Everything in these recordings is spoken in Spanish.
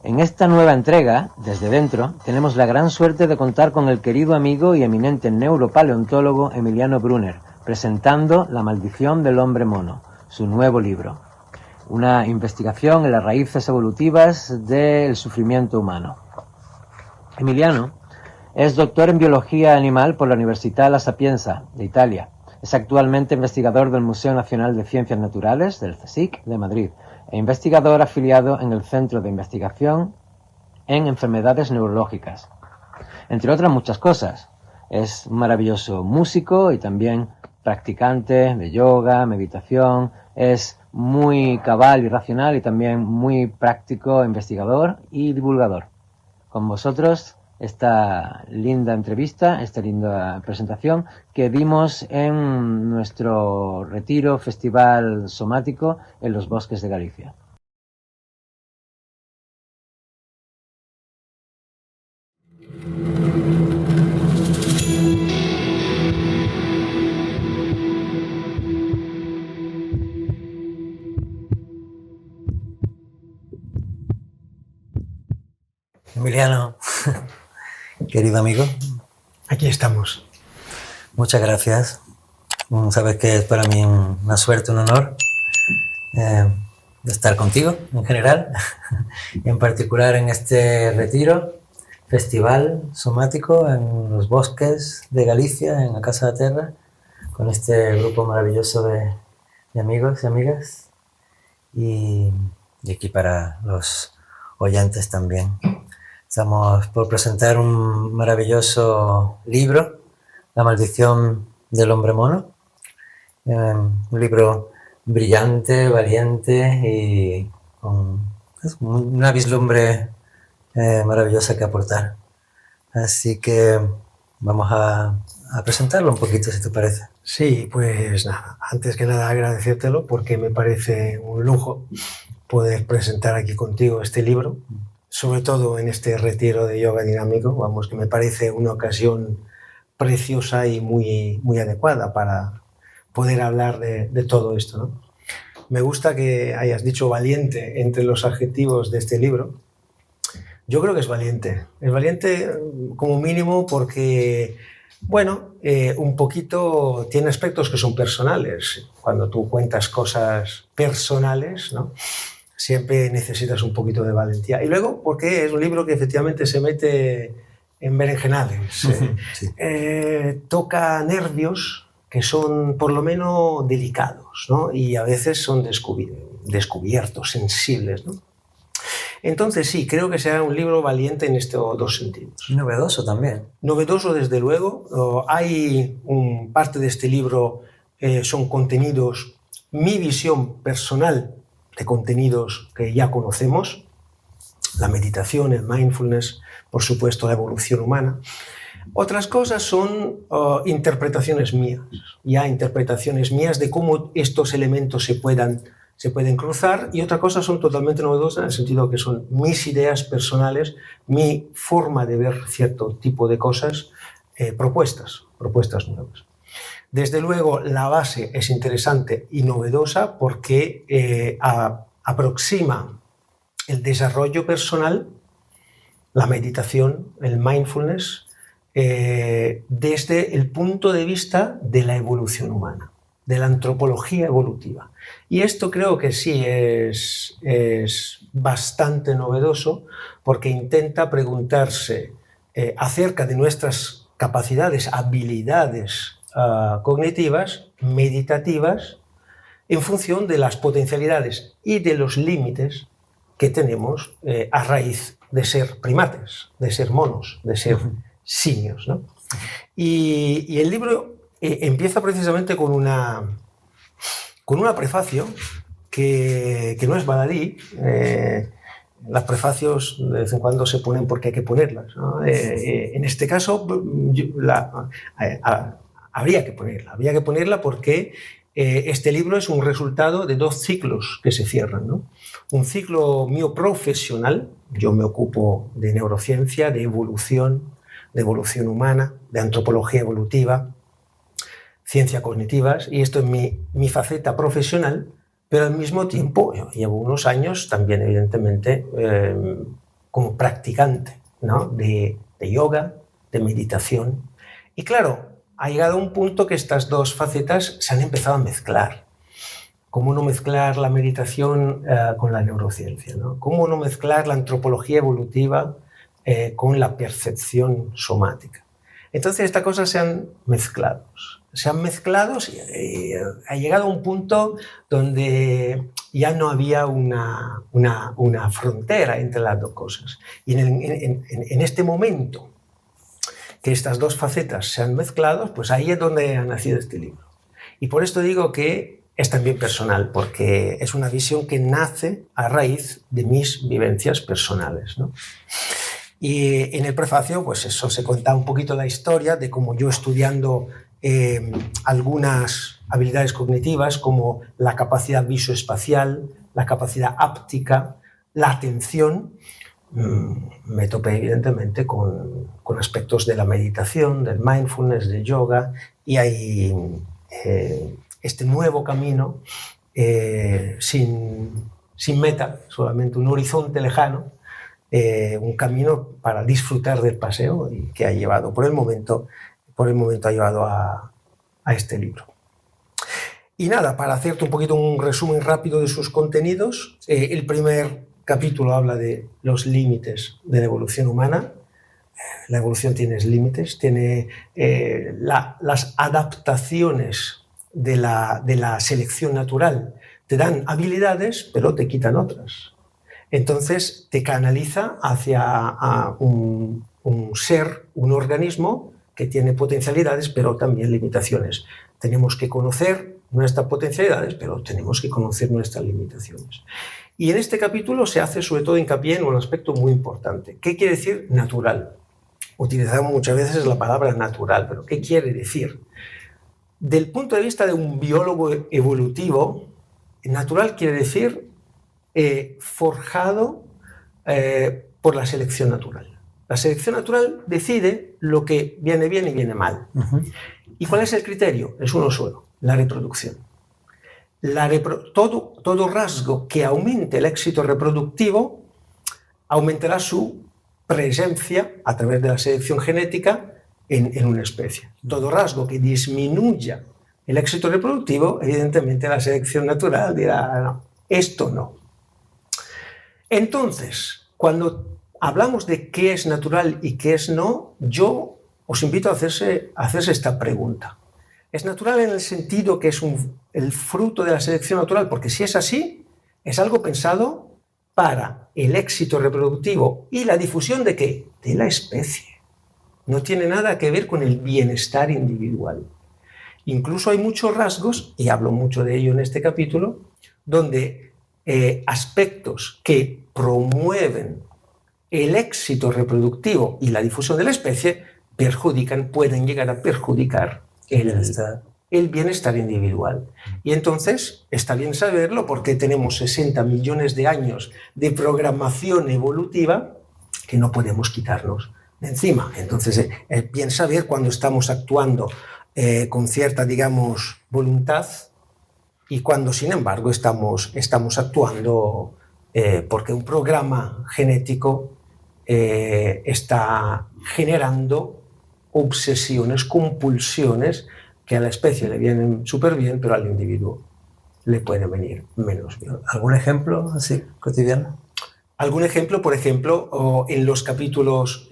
En esta nueva entrega, Desde Dentro, tenemos la gran suerte de contar con el querido amigo y eminente neuropaleontólogo Emiliano Brunner, presentando La maldición del hombre mono, su nuevo libro. Una investigación en las raíces evolutivas del sufrimiento humano. Emiliano es doctor en biología animal por la Università La Sapienza de Italia. Es actualmente investigador del Museo Nacional de Ciencias Naturales, del CSIC, de Madrid, e investigador afiliado en el Centro de Investigación en Enfermedades Neurológicas. Entre otras muchas cosas, es un maravilloso músico y también practicante de yoga, meditación, es muy cabal y racional y también muy práctico, investigador y divulgador. Con vosotros, esta linda entrevista, esta linda presentación que dimos en nuestro retiro festival somático en los bosques de Galicia. Emiliano, querido amigo, aquí estamos. Muchas gracias. Sabes que es para mí una suerte, un honor de estar contigo en general y en particular en este retiro, festival somático en los bosques de Galicia, en la Casa da Terra, con este grupo maravilloso de amigos y amigas y aquí para los oyentes también. Estamos por presentar un maravilloso libro, La maldición del hombre mono, un libro brillante, valiente y con una vislumbre maravillosa que aportar. Así que vamos a presentarlo un poquito, si te parece. Sí, pues nada, antes que nada agradecértelo porque me parece un lujo poder presentar aquí contigo este libro, sobre todo en este retiro de yoga dinámico, vamos, que me parece una ocasión preciosa y muy adecuada para poder hablar de todo esto, ¿no? Me gusta que hayas dicho valiente entre los adjetivos de este libro. Yo creo que es valiente como mínimo porque, bueno, un poquito tiene aspectos que son personales. Cuando tú cuentas cosas personales, ¿no?, siempre necesitas un poquito de valentía. Y luego, porque es un libro que efectivamente se mete en berenjenales, sí. Toca nervios que son por lo menos delicados, ¿no?, y a veces son descubiertos, sensibles, ¿no? Entonces sí, creo que será un libro valiente en estos dos sentidos. Novedoso también. Novedoso, desde luego. Hay parte de este libro, son contenidos, mi visión personal de contenidos que ya conocemos, la meditación, el mindfulness, por supuesto la evolución humana. Otras cosas son interpretaciones mías de cómo estos elementos se pueden cruzar, y otra cosa son totalmente novedosas en el sentido que son mis ideas personales, mi forma de ver cierto tipo de cosas, propuestas nuevas. Desde luego, la base es interesante y novedosa porque aproxima el desarrollo personal, la meditación, el mindfulness, desde el punto de vista de la evolución humana, de la antropología evolutiva. Y esto creo que sí es bastante novedoso porque intenta preguntarse acerca de nuestras capacidades, habilidades cognitivas, meditativas, en función de las potencialidades y de los límites que tenemos a raíz de ser primates, de ser monos, de ser simios, ¿no? Y el libro empieza precisamente con una prefacio que no es baladí. Los prefacios de vez en cuando se ponen porque hay que ponerlas, ¿no? En este caso habría que ponerla porque este libro es un resultado de dos ciclos que se cierran, ¿no? Un ciclo mío profesional, yo me ocupo de neurociencia, de evolución humana, de antropología evolutiva, ciencia cognitivas, y esto es mi faceta profesional, pero al mismo tiempo llevo unos años también, evidentemente, como practicante, ¿no? de yoga, de meditación. Y claro, ha llegado un punto que estas dos facetas se han empezado a mezclar. ¿Cómo no mezclar la meditación con la neurociencia, ¿no? ¿Cómo no mezclar la antropología evolutiva con la percepción somática? Entonces estas cosas se han mezclado. Y ha llegado a un punto donde ya no había una frontera entre las dos cosas. Y en este momento que estas dos facetas se han mezclado, pues ahí es donde ha nacido este libro. Y por esto digo que es también personal, porque es una visión que nace a raíz de mis vivencias personales, ¿no? Y en el prefacio, pues eso, se cuenta un poquito la historia de cómo yo, estudiando algunas habilidades cognitivas como la capacidad visoespacial, la capacidad áptica, la atención, me topé evidentemente con aspectos de la meditación, del mindfulness, del yoga, y hay este nuevo camino sin meta, solamente un horizonte lejano, un camino para disfrutar del paseo y que ha llevado, por el momento ha llevado a este libro. Y nada, para hacerte un poquito un resumen rápido de sus contenidos, el primer capítulo habla de los límites de la evolución humana. La evolución tiene límites, tiene las adaptaciones de la selección natural. Te dan habilidades, pero te quitan otras. Entonces te canaliza hacia un ser, un organismo que tiene potencialidades, pero también limitaciones. Tenemos que conocer nuestras potencialidades, pero tenemos que conocer nuestras limitaciones. Y en este capítulo se hace sobre todo hincapié en un aspecto muy importante. ¿Qué quiere decir natural? Utilizamos muchas veces la palabra natural, pero ¿qué quiere decir? Del punto de vista de un biólogo evolutivo, natural quiere decir forjado por la selección natural. La selección natural decide lo que viene bien y viene mal. ¿Y cuál es el criterio? Es uno solo, la reproducción. Todo rasgo que aumente el éxito reproductivo aumentará su presencia a través de la selección genética en una especie. Todo rasgo que disminuya el éxito reproductivo, evidentemente la selección natural dirá, no, esto no. Entonces, cuando hablamos de qué es natural y qué es no, yo os invito a hacerse esta pregunta. ¿Es natural en el sentido que es el fruto de la selección natural? Porque si es así, es algo pensado para el éxito reproductivo y la difusión ¿de qué? De la especie. No tiene nada que ver con el bienestar individual. Incluso hay muchos rasgos, y hablo mucho de ello en este capítulo, donde aspectos que promueven el éxito reproductivo y la difusión de la especie pueden llegar a perjudicar el bienestar individual. Y entonces está bien saberlo porque tenemos 60 millones de años de programación evolutiva que no podemos quitarnos de encima. Entonces es bien saber cuando estamos actuando con cierta, digamos, voluntad y cuando, sin embargo, estamos actuando porque un programa genético está generando obsesiones, compulsiones que a la especie le vienen súper bien, pero al individuo le puede venir menos bien. ¿Algún ejemplo así cotidiano? Algún ejemplo, por ejemplo, en los capítulos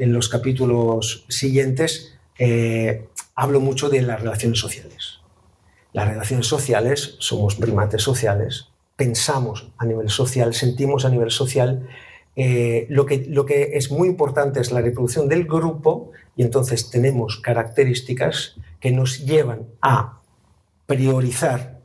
siguientes hablo mucho de las relaciones sociales. Las relaciones sociales, somos primates sociales, pensamos a nivel social, sentimos a nivel social. Lo que es muy importante es la reproducción del grupo y entonces tenemos características que nos llevan a priorizar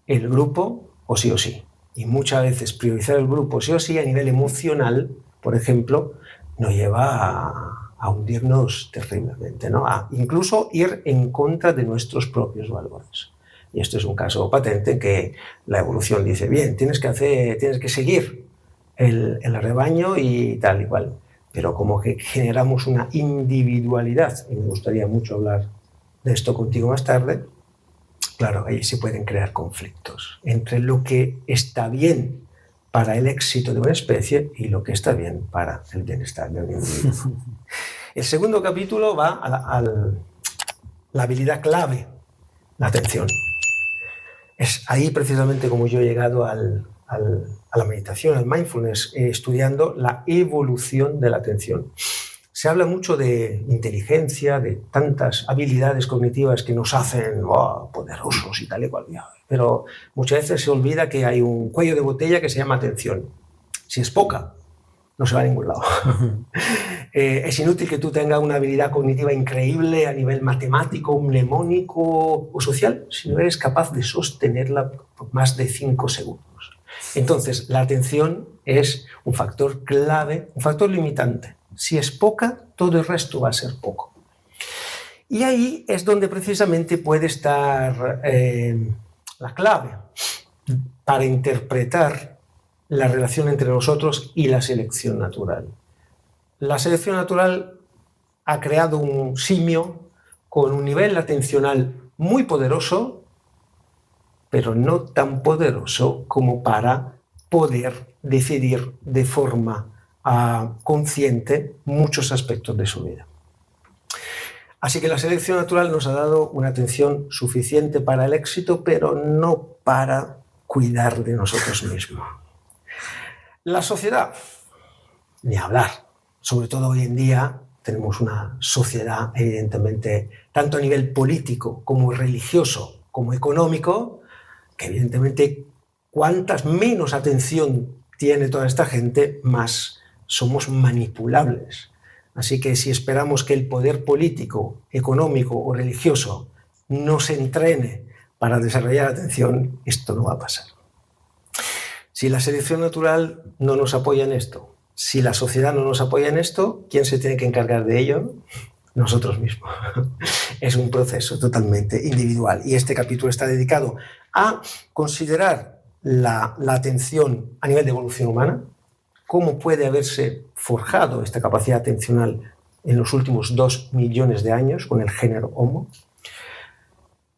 el grupo o sí. Y muchas veces priorizar el grupo sí o sí a nivel emocional, por ejemplo, nos lleva a hundirnos terriblemente, ¿no? A incluso ir en contra de nuestros propios valores. Y esto es un caso patente en que la evolución dice, bien, tienes que seguir el rebaño y tal y cual. Pero como que generamos una individualidad, y me gustaría mucho hablar de esto contigo más tarde, claro, ahí se pueden crear conflictos entre lo que está bien para el éxito de una especie y lo que está bien para el bienestar de un individuo. El segundo capítulo va a la habilidad clave, la atención. Es ahí precisamente como yo he llegado a la meditación, al mindfulness, estudiando la evolución de la atención. Se habla mucho de inteligencia, de tantas habilidades cognitivas que nos hacen poderosos y tal y cual. Pero muchas veces se olvida que hay un cuello de botella que se llama atención. Si es poca, no se va a ningún lado. Es inútil que tú tengas una habilidad cognitiva increíble a nivel matemático, mnemónico o social si no eres capaz de sostenerla por más de 5 segundos. Entonces, la atención es un factor clave, un factor limitante. Si es poca, todo el resto va a ser poco. Y ahí es donde precisamente puede estar la clave para interpretar la relación entre nosotros y la selección natural. La selección natural ha creado un simio con un nivel atencional muy poderoso, pero no tan poderoso como para poder decidir de forma consciente muchos aspectos de su vida. Así que la selección natural nos ha dado una atención suficiente para el éxito, pero no para cuidar de nosotros mismos. La sociedad, ni hablar. Sobre todo hoy en día tenemos una sociedad, evidentemente, tanto a nivel político como religioso, como económico, que evidentemente cuantas menos atención tiene toda esta gente, más somos manipulables. Así que si esperamos que el poder político, económico o religioso nos entrene para desarrollar atención, esto no va a pasar. Si la selección natural no nos apoya en esto, si la sociedad no nos apoya en esto, ¿quién se tiene que encargar de ello? Nosotros mismos. Es un proceso totalmente individual y este capítulo está dedicado a considerar la atención a nivel de evolución humana, cómo puede haberse forjado esta capacidad atencional en los últimos 2 millones de años con el género Homo.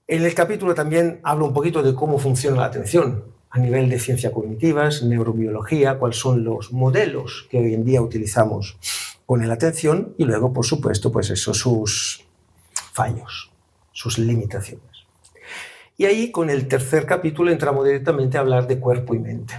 En el capítulo también hablo un poquito de cómo funciona la atención a nivel de ciencias cognitivas, neurobiología, cuáles son los modelos que hoy en día utilizamos con la atención y luego, por supuesto, pues eso, sus fallos, sus limitaciones. Y ahí, con el tercer capítulo, entramos directamente a hablar de cuerpo y mente.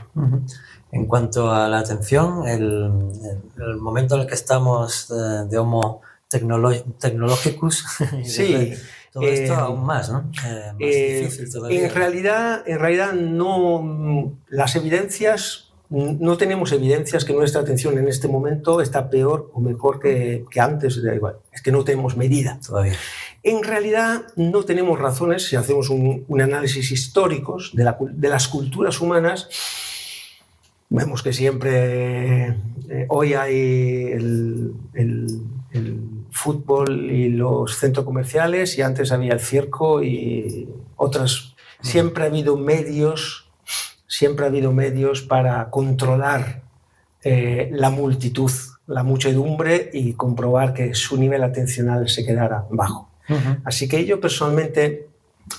En cuanto a la atención, el momento en el que estamos de Homo technologicus, sí, todo esto aún más, ¿no? Más difícil todavía. En realidad no, las evidencias, no tenemos evidencias que nuestra atención en este momento está peor o mejor que antes, da igual, es que no tenemos medida. Todavía. En realidad no tenemos razones, si hacemos un análisis histórico de las culturas humanas. Vemos que siempre hoy hay el fútbol y los centros comerciales y antes había el circo y otras. Siempre ha habido medios para controlar la multitud, la muchedumbre y comprobar que su nivel atencional se quedara bajo. Así que yo personalmente,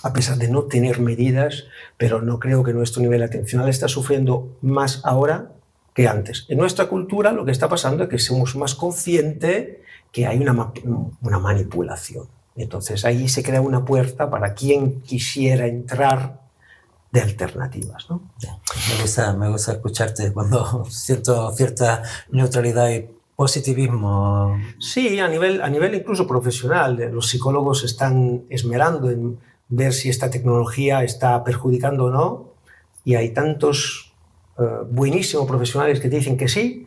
a pesar de no tener medidas, pero no creo que nuestro nivel atencional está sufriendo más ahora que antes. En nuestra cultura lo que está pasando es que somos más conscientes que hay una manipulación. Entonces ahí se crea una puerta para quien quisiera entrar de alternativas, ¿no? Me gusta escucharte cuando siento cierta neutralidad y positivismo. Sí, a nivel incluso profesional. Los psicólogos están esmerando en ver si esta tecnología está perjudicando o no, y hay tantos buenísimos profesionales que te dicen que sí,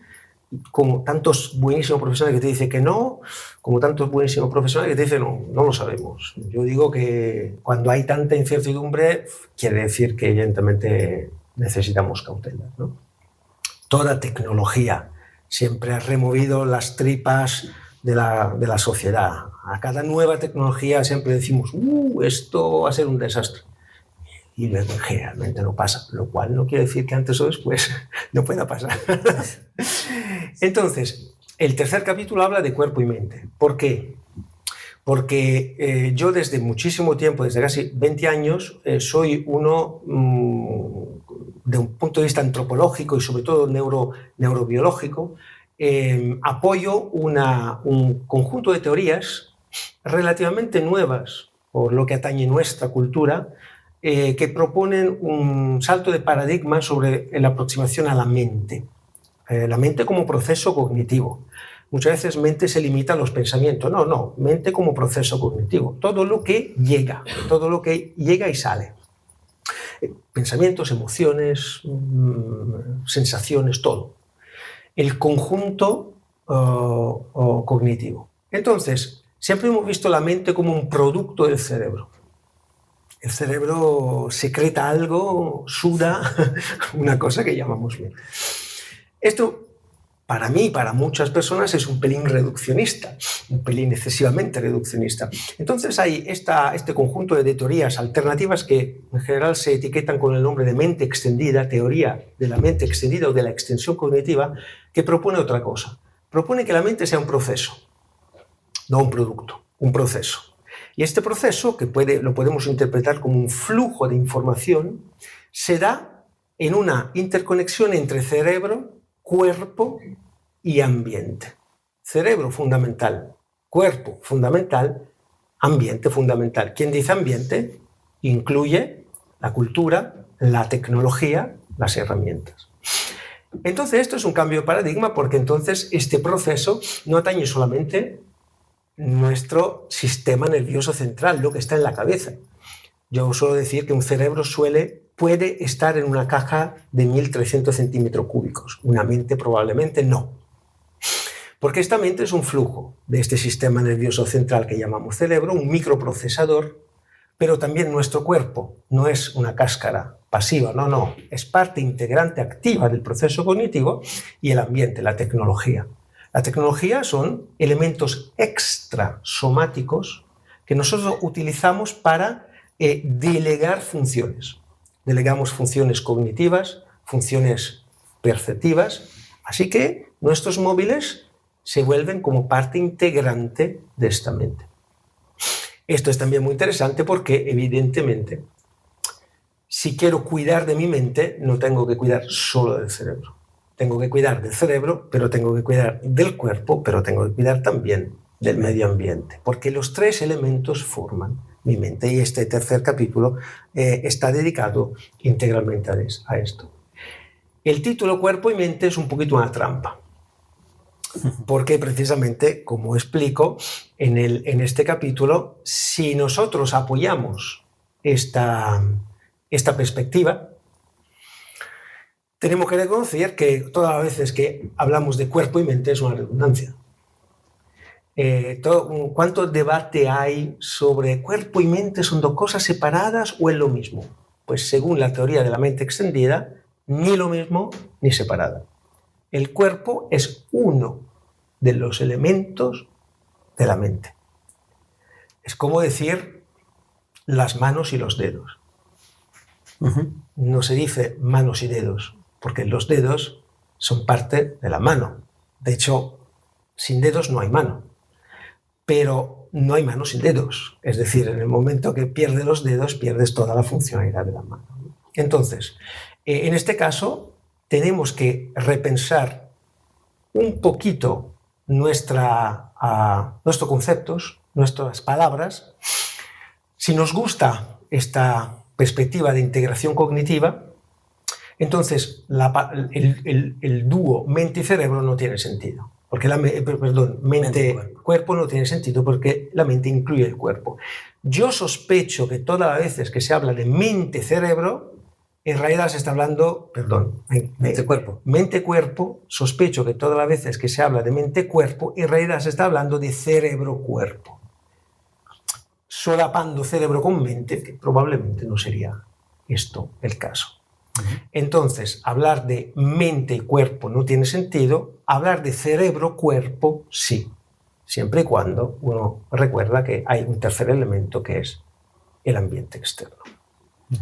como tantos buenísimos profesionales que te dicen que no, como tantos buenísimos profesionales que te dicen no lo sabemos. Yo digo que cuando hay tanta incertidumbre, quiere decir que evidentemente necesitamos cautela, ¿no? Toda tecnología siempre ha removido las tripas de la sociedad. A cada nueva tecnología siempre decimos, esto va a ser un desastre. Y luego generalmente no pasa, lo cual no quiere decir que antes o después no pueda pasar. Entonces, el tercer capítulo habla de cuerpo y mente. ¿Por qué? Porque yo desde muchísimo tiempo, desde casi 20 años, soy uno de un punto de vista antropológico y sobre todo neurobiológico, apoyo un conjunto de teorías relativamente nuevas por lo que atañe nuestra cultura, que proponen un salto de paradigma sobre la aproximación a la mente como proceso cognitivo. Muchas veces mente se limita a los pensamientos. No, mente como proceso cognitivo. Todo lo que llega y sale. Pensamientos, emociones, sensaciones, todo. El conjunto cognitivo. Entonces, siempre hemos visto la mente como un producto del cerebro. El cerebro secreta algo, suda, una cosa que llamamos mente. Esto, para mí y para muchas personas, es un pelín reduccionista, un pelín excesivamente reduccionista. Entonces hay este conjunto de teorías alternativas que en general se etiquetan con el nombre de mente extendida, teoría de la mente extendida o de la extensión cognitiva, que propone otra cosa. Propone que la mente sea un proceso, no un producto, un proceso. Y este proceso, que lo podemos interpretar como un flujo de información, se da en una interconexión entre cerebro, cuerpo y ambiente. Cerebro fundamental, cuerpo fundamental, ambiente fundamental. ¿Quién dice ambiente? Incluye la cultura, la tecnología, las herramientas. Entonces esto es un cambio de paradigma, porque entonces este proceso no atañe solamente nuestro sistema nervioso central, lo que está en la cabeza. Yo suelo decir que un cerebro puede estar en una caja de 1.300 centímetros cúbicos. Una mente probablemente no. Porque esta mente es un flujo de este sistema nervioso central que llamamos cerebro, un microprocesador, pero también nuestro cuerpo no es una cáscara pasiva, no, es parte integrante activa del proceso cognitivo, y el ambiente, la tecnología. La tecnología son elementos extrasomáticos que nosotros utilizamos para delegar funciones. Delegamos funciones cognitivas, funciones perceptivas, así que nuestros móviles se vuelven como parte integrante de esta mente. Esto es también muy interesante porque, evidentemente, si quiero cuidar de mi mente, no tengo que cuidar solo del cerebro. Tengo que cuidar del cerebro, pero tengo que cuidar del cuerpo, pero tengo que cuidar también del medio ambiente, porque los tres elementos forman mi mente, y este tercer capítulo está dedicado integralmente a esto. El título Cuerpo y Mente es un poquito una trampa, porque precisamente, como explico en este capítulo, si nosotros apoyamos esta perspectiva, tenemos que reconocer que todas las veces que hablamos de cuerpo y mente es una redundancia. ¿Cuánto debate hay sobre cuerpo y mente? ¿Son dos cosas separadas o es lo mismo? Pues según la teoría de la mente extendida, ni lo mismo ni separada. El cuerpo es uno de los elementos de la mente. Es como decir las manos y los dedos. No se dice manos y dedos, porque los dedos son parte de la mano. De hecho, sin dedos no hay mano. Pero no hay mano sin dedos. Es decir, en el momento que pierdes los dedos, pierdes toda la funcionalidad de la mano. Entonces, en este caso, tenemos que repensar un poquito nuestros conceptos, nuestras palabras. Si nos gusta esta perspectiva de integración cognitiva, entonces el dúo mente y cerebro no tiene sentido. Porque mente-cuerpo no tiene sentido, porque la mente incluye el cuerpo. Yo sospecho que todas las veces que se habla de mente-cerebro, en realidad se está hablando, mente-cuerpo. Mente-cuerpo, sospecho que todas las veces que se habla de mente-cuerpo, en realidad se está hablando de cerebro-cuerpo. Solapando cerebro con mente, que probablemente no sería esto el caso. Entonces, hablar de mente y cuerpo no tiene sentido, hablar de cerebro-cuerpo sí, siempre y cuando uno recuerda que hay un tercer elemento que es el ambiente externo.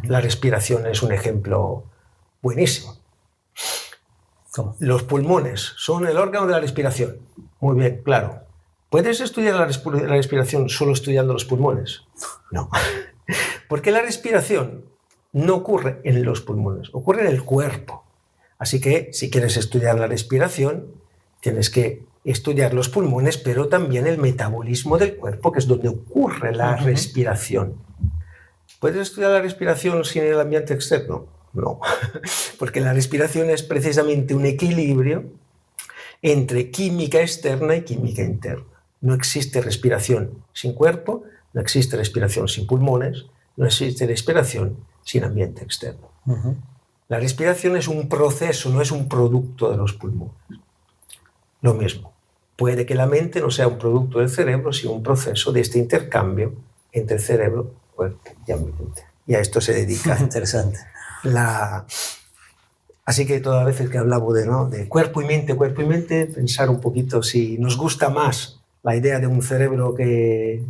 La respiración es un ejemplo buenísimo. ¿Cómo? Los pulmones son el órgano de la respiración. Muy bien, claro. ¿Puedes estudiar la respiración solo estudiando los pulmones? No. Porque la respiración no ocurre en los pulmones, ocurre en el cuerpo. Así que si quieres estudiar la respiración, tienes que estudiar los pulmones, pero también el metabolismo del cuerpo, que es donde ocurre la respiración. ¿Puedes estudiar la respiración sin el ambiente externo? No, porque la respiración es precisamente un equilibrio entre química externa y química interna. No existe respiración sin cuerpo, no existe respiración sin pulmones, no existe respiración sin ambiente externo. La respiración es un proceso, no es un producto de los pulmones. Lo mismo, puede que la mente no sea un producto del cerebro, sino un proceso de este intercambio entre cerebro, cuerpo y ambiente. Y a esto se dedica. Interesante. Así que todas las veces que hablamos de cuerpo y mente, pensar un poquito si nos gusta más la idea de un cerebro que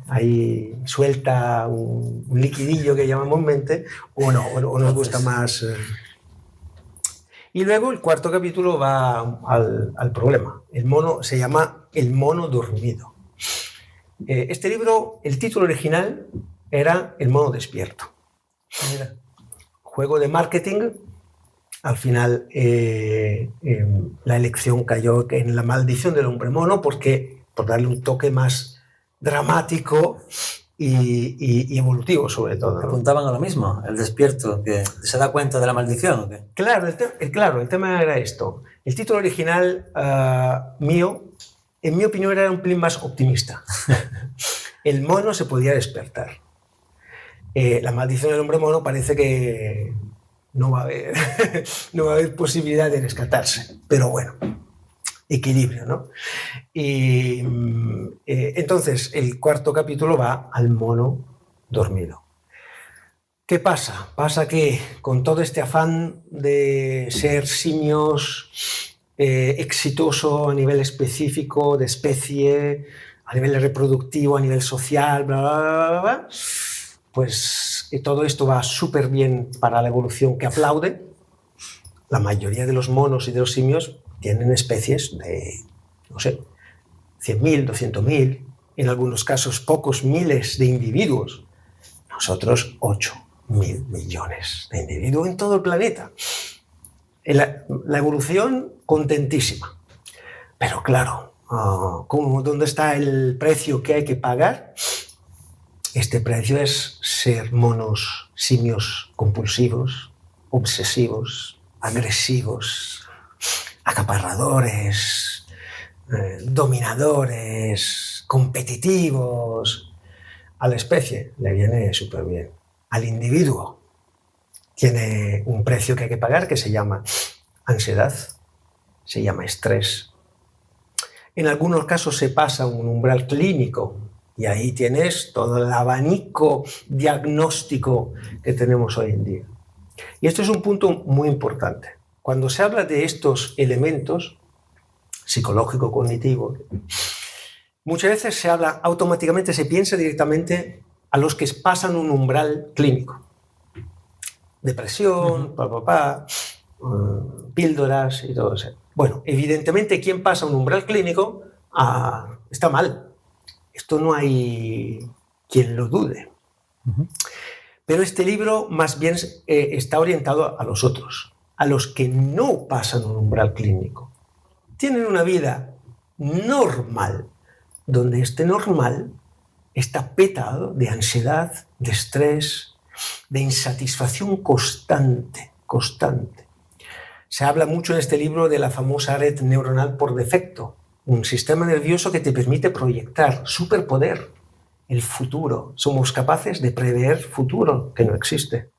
ahí suelta un liquidillo que llamamos mente, o no, o nos gusta más. Y luego el cuarto capítulo va al problema. El mono se llama El mono dormido. Este libro, el título original era El mono despierto. Mira. Juego de marketing. Al final la elección cayó en La maldición del hombre mono, porque por darle un toque más dramático y evolutivo, sobre todo, ¿no? Apuntaban a lo mismo, el despierto, que se da cuenta de la maldición, ¿o qué? Claro, el tema era esto. El título original mío, en mi opinión, era un pelín más optimista. El mono se podía despertar. La maldición del hombre mono parece que no va a haber posibilidad de rescatarse. Pero bueno, equilibrio, ¿no? Y entonces el cuarto capítulo va al mono dormido. ¿Qué pasa? Pasa que con todo este afán de ser simios exitoso a nivel específico, de especie, a nivel reproductivo, a nivel social, bla, bla, bla, bla, bla, pues todo esto va súper bien para la evolución, que aplaude. La mayoría de los monos y de los simios tienen especies de, no sé, 100.000, 200.000, en algunos casos pocos miles de individuos. Nosotros 8.000 millones de individuos en todo el planeta. La evolución contentísima. Pero claro, ¿dónde está el precio que hay que pagar? Este precio es ser monos, simios compulsivos, obsesivos, agresivos, acaparradores, dominadores, competitivos. A la especie le viene súper bien. Al individuo tiene un precio que hay que pagar, que se llama ansiedad, se llama estrés. En algunos casos se pasa un umbral clínico y ahí tienes todo el abanico diagnóstico que tenemos hoy en día. Y esto es un punto muy importante. Cuando se habla de estos elementos psicológico-cognitivos, muchas veces se habla automáticamente, se piensa directamente a los que pasan un umbral clínico. Depresión, píldoras y todo eso. Bueno, evidentemente quien pasa un umbral clínico está mal. Esto no hay quien lo dude. Pero este libro más bien está orientado a los otros, a los que no pasan un umbral clínico. Tienen una vida normal, donde este normal está petado de ansiedad, de estrés, de insatisfacción constante. Se habla mucho en este libro de la famosa red neuronal por defecto, un sistema nervioso que te permite proyectar superpoder, el futuro. Somos capaces de prever futuro que no existe.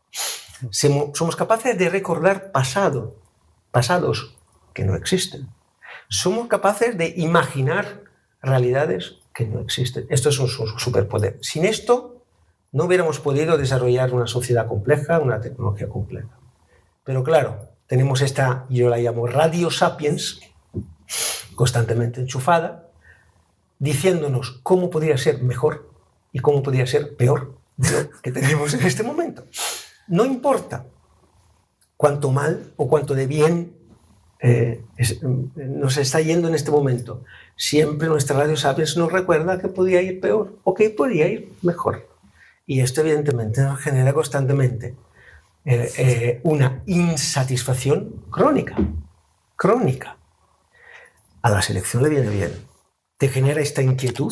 Somos capaces de recordar pasados que no existen. Somos capaces de imaginar realidades que no existen. Esto es un superpoder. Sin esto no hubiéramos podido desarrollar una sociedad compleja, una tecnología compleja. Pero claro, tenemos esta, yo la llamo radio sapiens, constantemente enchufada, diciéndonos cómo podría ser mejor y cómo podría ser peor de lo que tenemos en este momento. No importa cuánto mal o cuánto de bien nos está yendo en este momento. Siempre nuestra radio sapiens nos recuerda que podía ir peor o que podía ir mejor. Y esto evidentemente nos genera constantemente una insatisfacción crónica. A la selección le viene bien. Te genera esta inquietud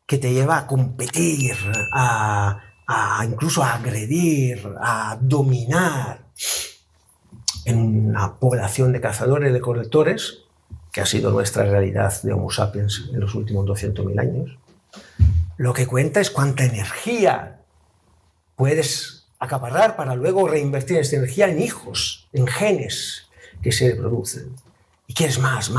que te lleva a competir, incluso a agredir, a dominar en una población de cazadores y de recolectores, que ha sido nuestra realidad de Homo sapiens en los últimos 200.000 años. Lo que cuenta es cuánta energía puedes acaparar para luego reinvertir esta energía en hijos, en genes que se reproducen. Y quieres más.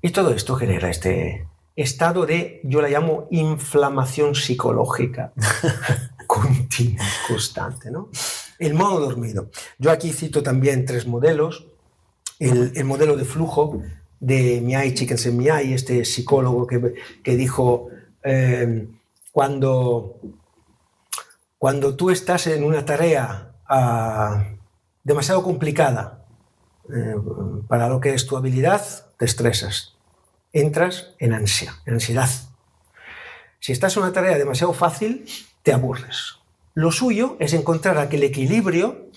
Y todo esto genera este estado de, yo la llamo inflamación psicológica continua, constante, ¿no? El modo dormido. Yo aquí cito también 3 modelos. El modelo de flujo de Mihaly Csikszentmihalyi, este psicólogo que dijo, cuando tú estás en una tarea demasiado complicada para lo que es tu habilidad, te estresas, entras en ansiedad. Si estás en una tarea demasiado fácil, te aburres. Lo suyo es encontrar aquel equilibrio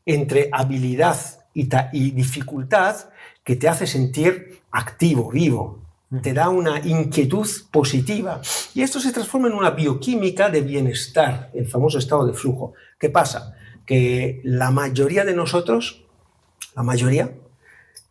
entre habilidad y dificultad que te hace sentir activo, vivo, te da una inquietud positiva y esto se transforma en una bioquímica de bienestar, el famoso estado de flujo. ¿Qué pasa? Que la mayoría de nosotros,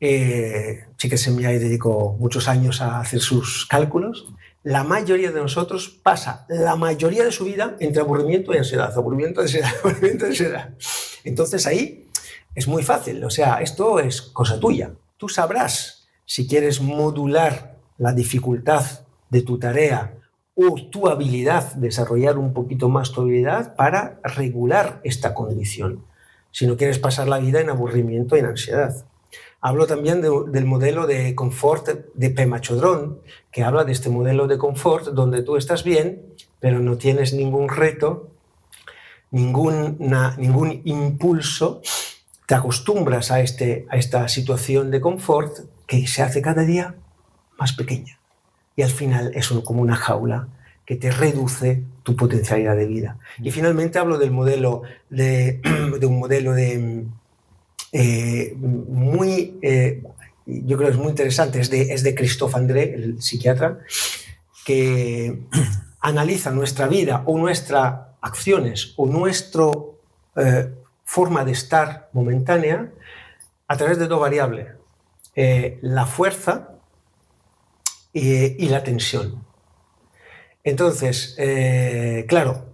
Csikszentmihalyi dedicó muchos años a hacer sus cálculos, la mayoría de nosotros pasa la mayoría de su vida entre aburrimiento y ansiedad, aburrimiento, ansiedad. Entonces ahí es muy fácil, o sea, esto es cosa tuya. Tú sabrás si quieres modular la dificultad de tu tarea o tu habilidad, desarrollar un poquito más tu habilidad para regular esta condición. Si no quieres pasar la vida en aburrimiento y en ansiedad. Hablo también del modelo de confort de Pema Chodron, que habla de este modelo de confort donde tú estás bien, pero no tienes ningún reto, ningún impulso. Te acostumbras a esta situación de confort que se hace cada día más pequeña. Y al final es como una jaula que te reduce tu potencialidad de vida. Y finalmente hablo del modelo de un modelo yo creo que es muy interesante, es de Christophe André, el psiquiatra, que analiza nuestra vida o nuestras acciones o nuestra forma de estar momentánea a través de 2 variables, la fuerza y la tensión. Entonces, claro,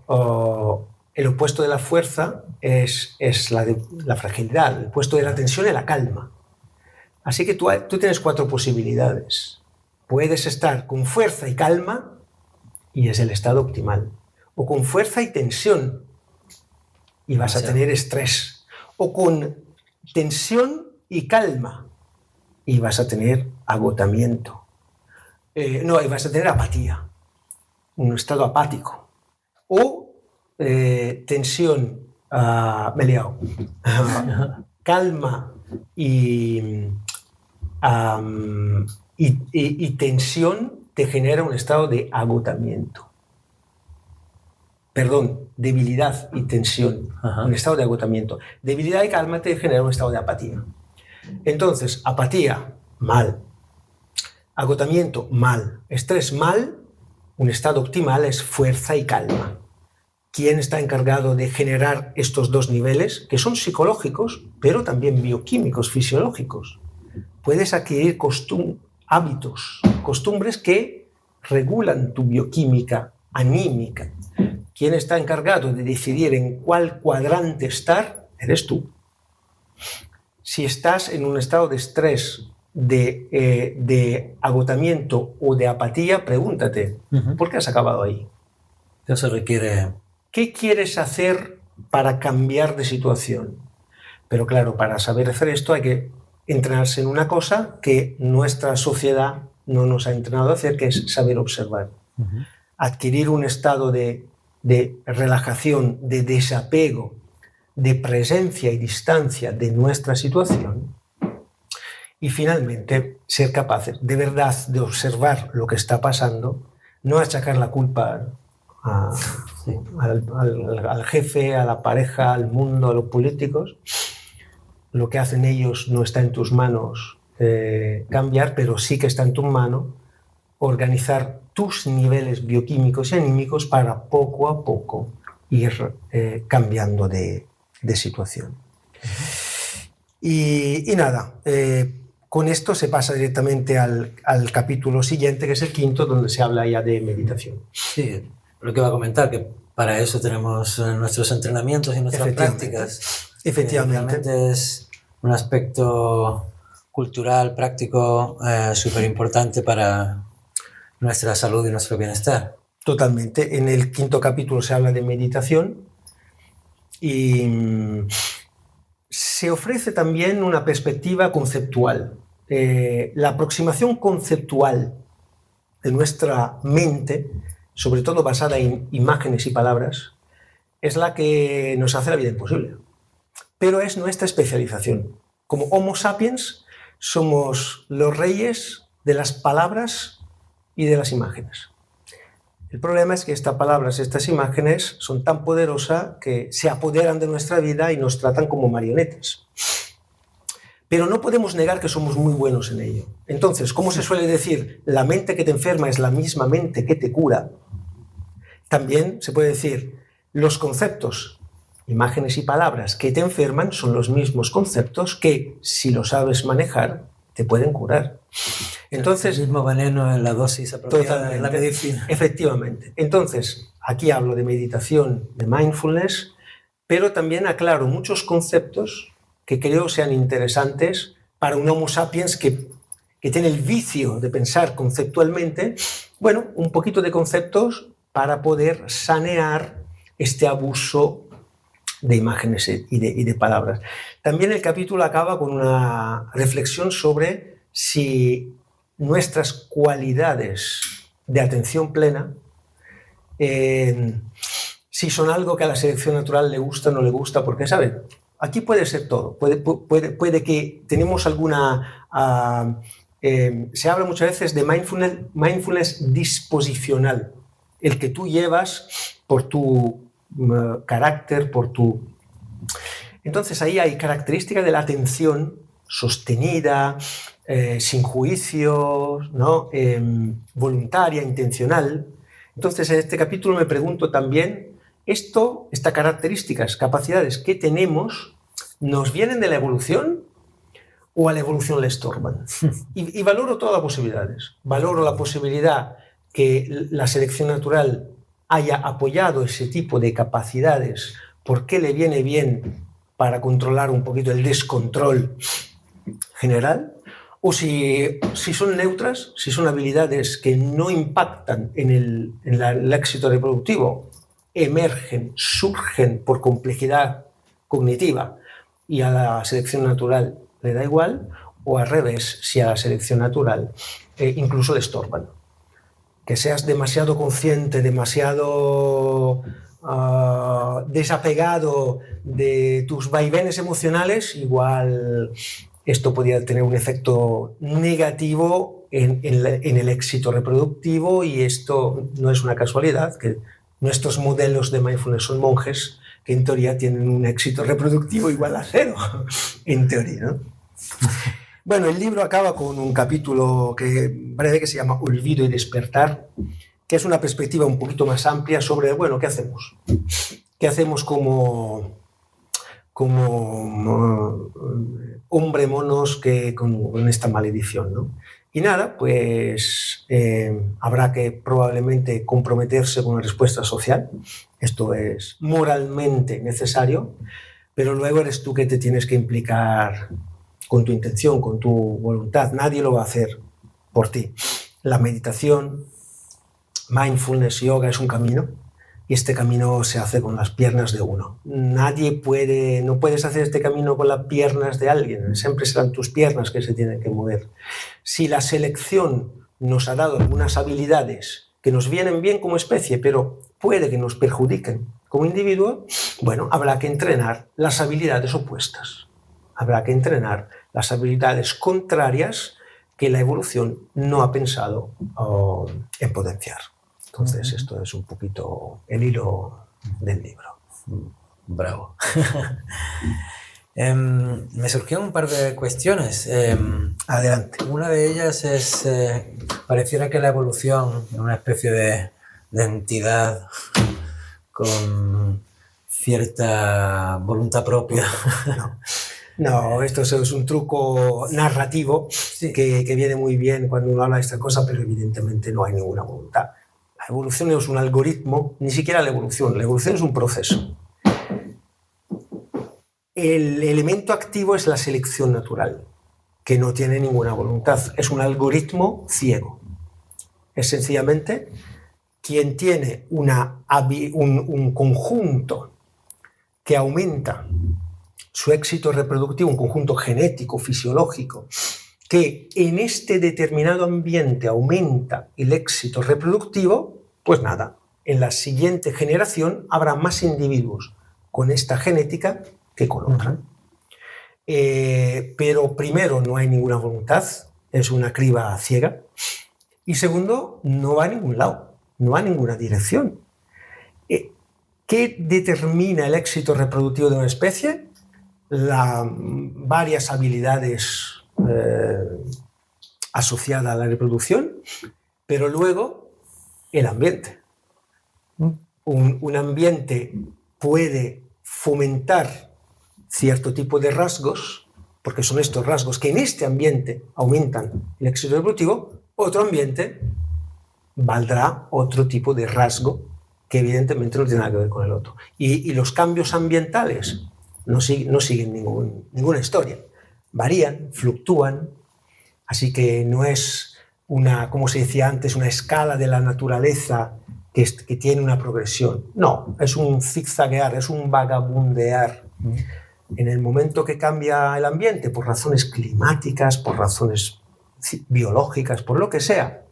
el opuesto de la fuerza es la fragilidad, el opuesto de la tensión es la calma. Así que tú tienes 4 posibilidades. Puedes estar con fuerza y calma y es el estado optimal. O con fuerza y tensión y vas a tener estrés. O con tensión y calma y vas a tener agotamiento. Y vas a tener apatía, un estado apático. O tensión, calma y tensión te genera un estado de agotamiento. Perdón, debilidad y tensión, un estado de agotamiento. Debilidad y calma te genera un estado de apatía. Entonces, apatía, mal. Agotamiento, mal. Estrés, mal. Un estado optimal es fuerza y calma. ¿Quién está encargado de generar estos 2 niveles? Que son psicológicos, pero también bioquímicos, fisiológicos. Puedes adquirir hábitos, costumbres que regulan tu bioquímica anímica. ¿Quién está encargado de decidir en cuál cuadrante estar? Eres tú. Si estás en un estado de estrés, de agotamiento o de apatía, pregúntate, ¿por qué has acabado ahí? Eso requiere... ¿Qué quieres hacer para cambiar de situación? Pero claro, para saber hacer esto hay que entrenarse en una cosa que nuestra sociedad no nos ha entrenado a hacer, que es saber observar. Adquirir un estado de relajación, de desapego, de presencia y distancia de nuestra situación. Y finalmente, ser capaces de verdad de observar lo que está pasando, no achacar la culpa al jefe, a la pareja, al mundo, a los políticos. Lo que hacen ellos no está en tus manos cambiar, pero sí que está en tu mano organizar tus niveles bioquímicos y anímicos para poco a poco ir cambiando de situación. Y nada, con esto se pasa directamente al capítulo siguiente, que es el quinto, donde se habla ya de meditación. Sí, lo que iba a comentar, que para eso tenemos nuestros entrenamientos y nuestras prácticas. Efectivamente. Realmente es un aspecto cultural, práctico, súper importante para nuestra salud y nuestro bienestar. Totalmente. En el quinto capítulo se habla de meditación y se ofrece también una perspectiva conceptual. La aproximación conceptual de nuestra mente, sobre todo basada en imágenes y palabras, es la que nos hace la vida imposible. Pero es nuestra especialización. Como Homo sapiens, somos los reyes de las palabras y de las imágenes. El problema es que estas palabras, estas imágenes son tan poderosas que se apoderan de nuestra vida y nos tratan como marionetas. Pero no podemos negar que somos muy buenos en ello. Entonces, como se suele decir, la mente que te enferma es la misma mente que te cura, también se puede decir, los conceptos, imágenes y palabras que te enferman son los mismos conceptos que, si lo sabes manejar, te pueden curar. Entonces, el mismo veneno en la dosis apropiada en la medicina. Efectivamente. Entonces, aquí hablo de meditación, de mindfulness, pero también aclaro muchos conceptos que creo sean interesantes para un Homo sapiens que tiene el vicio de pensar conceptualmente. Bueno, un poquito de conceptos para poder sanear este abuso de imágenes y de palabras. También el capítulo acaba con una reflexión sobre si nuestras cualidades de atención plena, si son algo que a la selección natural le gusta o no le gusta, porque, ¿saben? Aquí puede ser todo. Puede que tenemos alguna... se habla muchas veces de mindfulness disposicional, el que tú llevas por tu carácter, por tu... Entonces ahí hay características de la atención sostenida, sin juicios, ¿no? Voluntaria, intencional. Entonces en este capítulo me pregunto también, estas características, capacidades que tenemos, ¿nos vienen de la evolución o a la evolución le estorban? Y valoro todas las posibilidades. Valoro la posibilidad que la selección natural haya apoyado ese tipo de capacidades porque le viene bien para controlar un poquito el descontrol general, o si son neutras, si son habilidades que no impactan en el éxito reproductivo, emergen, surgen por complejidad cognitiva y a la selección natural le da igual, o al revés, si a la selección natural incluso le estorban. Que seas demasiado consciente, demasiado desapegado de tus vaivenes emocionales, igual esto podría tener un efecto negativo en el éxito reproductivo, y esto no es una casualidad, que nuestros modelos de mindfulness son monjes que en teoría tienen un éxito reproductivo igual a 0, en teoría, ¿no? Bueno, el libro acaba con un capítulo breve que se llama Olvido y despertar, que es una perspectiva un poquito más amplia sobre, bueno, ¿qué hacemos? ¿Qué hacemos como hombre monos con esta maledición, ¿no? Y nada, pues habrá que probablemente comprometerse con una respuesta social. Esto es moralmente necesario, pero luego eres tú que te tienes que implicar con tu intención, con tu voluntad. Nadie lo va a hacer por ti. La meditación, mindfulness, yoga es un camino, y este camino se hace con las piernas de uno. No puedes hacer este camino con las piernas de alguien, siempre serán tus piernas que se tienen que mover. Si la selección nos ha dado algunas habilidades que nos vienen bien como especie, pero puede que nos perjudiquen como individuo, bueno, habrá que entrenar las habilidades opuestas. Habrá que entrenar las habilidades contrarias que la evolución no ha pensado en potenciar. Entonces, esto es un poquito el hilo del libro. Bravo. Me surgieron un par de cuestiones. Adelante. Una de ellas es, pareciera que la evolución es una especie de entidad con cierta voluntad propia. No, esto es un truco narrativo que viene muy bien cuando uno habla de esta cosa, pero evidentemente no hay ninguna voluntad. La evolución es un algoritmo, ni siquiera la evolución es un proceso. El elemento activo es la selección natural, que no tiene ninguna voluntad. Es un algoritmo ciego. Es sencillamente quien tiene un conjunto que aumenta su éxito reproductivo, un conjunto genético, fisiológico, que en este determinado ambiente aumenta el éxito reproductivo, pues nada, en la siguiente generación habrá más individuos con esta genética que con otra. Pero primero, no hay ninguna voluntad, es una criba ciega, y segundo, no va a ningún lado, no va a ninguna dirección. ¿Qué determina el éxito reproductivo de una especie? Varias habilidades asociadas a la reproducción, pero luego el ambiente. Un ambiente puede fomentar cierto tipo de rasgos, porque son estos rasgos que en este ambiente aumentan el éxito reproductivo. Otro ambiente valdrá otro tipo de rasgo que evidentemente no tiene nada que ver con el otro. Y los cambios ambientales no siguen ninguna historia. Varían, fluctúan, así que no es como se decía antes, una escala de la naturaleza que tiene una progresión. No, es un zigzaguear, es un vagabundear. En el momento que cambia el ambiente, por razones climáticas, por razones biológicas, por lo que sea,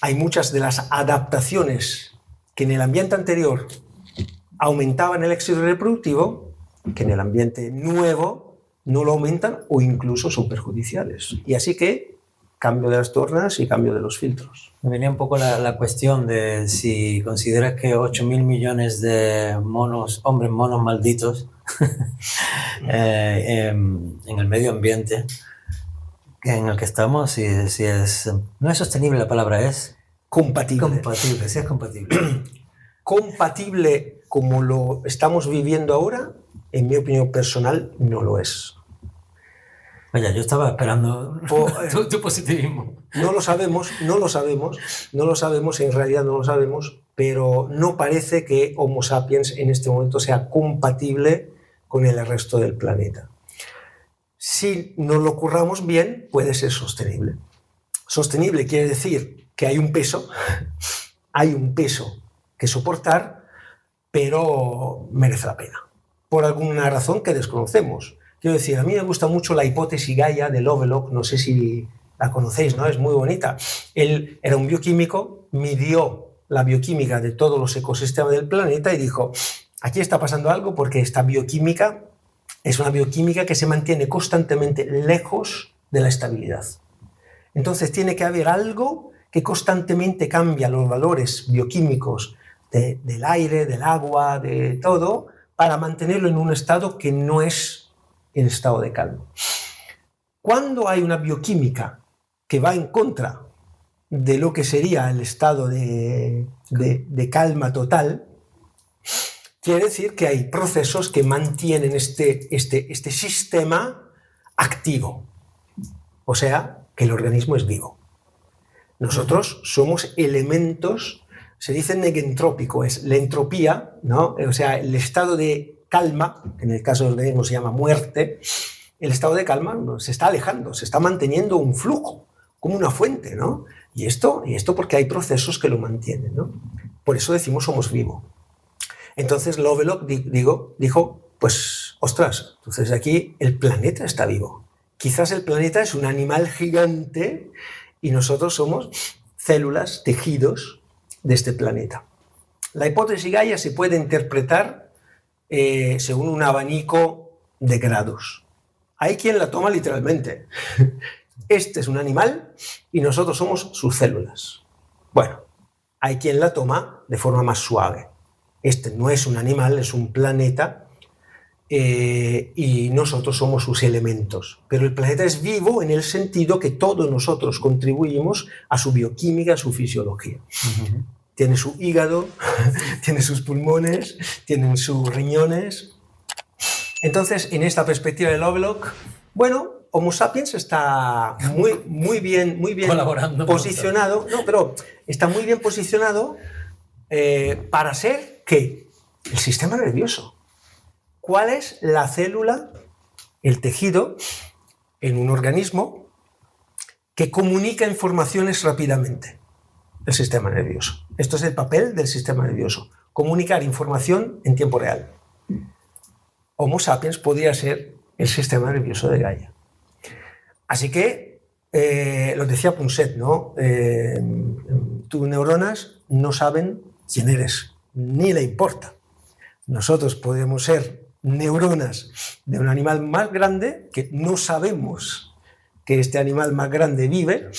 hay muchas de las adaptaciones que en el ambiente anterior aumentaban el éxito reproductivo, que en el ambiente nuevo no lo aumentan o incluso son perjudiciales. Y así que cambio de las tornas y cambio de los filtros. Me venía un poco la cuestión de si consideras que 8.000 millones de hombres monos malditos en el medio ambiente en el que estamos, si no es sostenible, la palabra es compatible. Si es compatible. Compatible como lo estamos viviendo ahora, en mi opinión personal, no lo es. Vaya, yo estaba esperando tu positivismo. No lo sabemos, en realidad no lo sabemos, pero no parece que Homo sapiens en este momento sea compatible con el resto del planeta. Si nos lo curramos bien, puede ser sostenible. Sostenible quiere decir que hay un peso que soportar, pero merece la pena, por alguna razón que desconocemos. Quiero decir, a mí me gusta mucho la hipótesis Gaia de Lovelock, no sé si la conocéis, ¿no? Es muy bonita. Él era un bioquímico, midió la bioquímica de todos los ecosistemas del planeta y dijo, aquí está pasando algo porque esta bioquímica es una bioquímica que se mantiene constantemente lejos de la estabilidad. Entonces tiene que haber algo que constantemente cambia los valores bioquímicos del aire, del agua, de todo, para mantenerlo en un estado que no es el estado de calma. Cuando hay una bioquímica que va en contra de lo que sería el estado de calma total, quiere decir que hay procesos que mantienen este sistema activo. O sea, que el organismo es vivo. Nosotros somos elementos, se dice negentrópico, es la entropía, ¿no? O sea, el estado de calma, que en el caso del organismo se llama muerte, el estado de calma se está alejando, se está manteniendo un flujo, como una fuente, ¿no? Y esto porque hay procesos que lo mantienen, ¿no? Por eso decimos somos vivos. Entonces Lovelock dijo, pues, ostras, entonces aquí el planeta está vivo. Quizás el planeta es un animal gigante y nosotros somos células, tejidos de este planeta. La hipótesis Gaia se puede interpretar según un abanico de grados. Hay quien la toma literalmente. Este es un animal y nosotros somos sus células. Bueno, hay quien la toma de forma más suave. Este no es un animal, es un planeta, y nosotros somos sus elementos. Pero el planeta es vivo en el sentido que todos nosotros contribuimos a su bioquímica, a su fisiología. Tiene su hígado, tiene sus pulmones, tienen sus riñones. Entonces, en esta perspectiva de Lovelock, bueno, Homo sapiens está muy bien posicionado, no, pero está muy bien posicionado para ser ¿qué? El sistema nervioso. ¿Cuál es la célula, el tejido en un organismo que comunica informaciones rápidamente? El sistema nervioso. Esto es el papel del sistema nervioso. Comunicar información en tiempo real. Homo sapiens podría ser el sistema nervioso de Gaia. Así que, lo decía Punset, ¿no? Tus neuronas no saben quién eres, ni le importa. Nosotros podemos ser neuronas de un animal más grande que no sabemos que este animal más grande vive,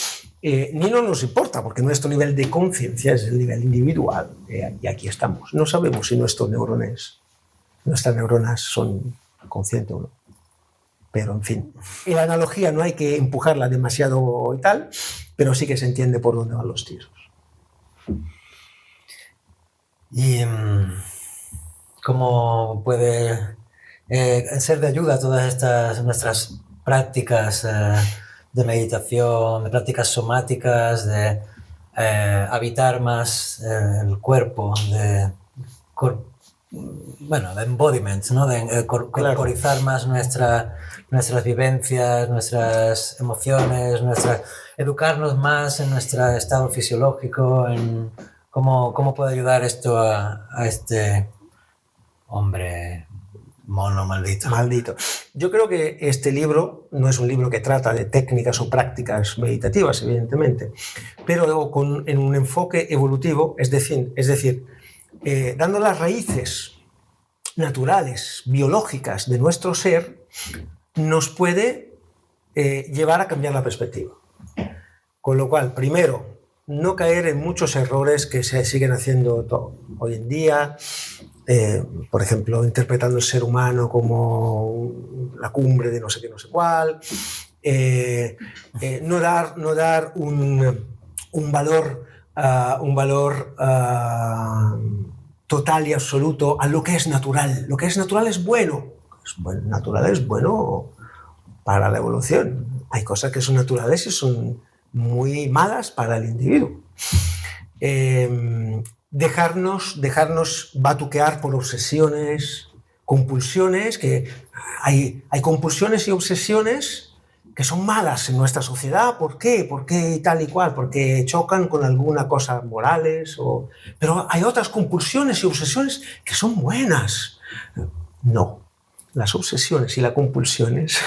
ni no nos importa, porque nuestro nivel de conciencia es el nivel individual, y aquí estamos. No sabemos si nuestras neuronas son conscientes o no. Pero, en fin, en la analogía no hay que empujarla demasiado y tal, pero sí que se entiende por dónde van los tiros. Y cómo puede ser de ayuda todas estas nuestras prácticas de meditación, de prácticas somáticas, de habitar más el cuerpo, de embodiment, ¿no? De corporizar más nuestras vivencias, nuestras emociones, educarnos más en nuestro estado fisiológico, en cómo puede ayudar esto a este hombre mono maldito. Yo creo que este libro no es un libro que trata de técnicas o prácticas meditativas, evidentemente, pero en un enfoque evolutivo, es decir, dando las raíces naturales, biológicas de nuestro ser, nos puede llevar a cambiar la perspectiva. Con lo cual, primero, no caer en muchos errores que se siguen haciendo hoy en día, por ejemplo, interpretando el ser humano como la cumbre de no sé qué, no sé cuál, no dar un valor total y absoluto a lo que es natural. Lo que es natural es bueno. Natural es bueno para la evolución. Hay cosas que son naturales y son muy malas para el individuo. Dejarnos batuquear por obsesiones, compulsiones, que hay compulsiones y obsesiones que son malas en nuestra sociedad. ¿Por qué? ¿Por qué tal y cual? Porque chocan con alguna cosa morales. Pero hay otras compulsiones y obsesiones que son buenas. No. Las obsesiones y las compulsiones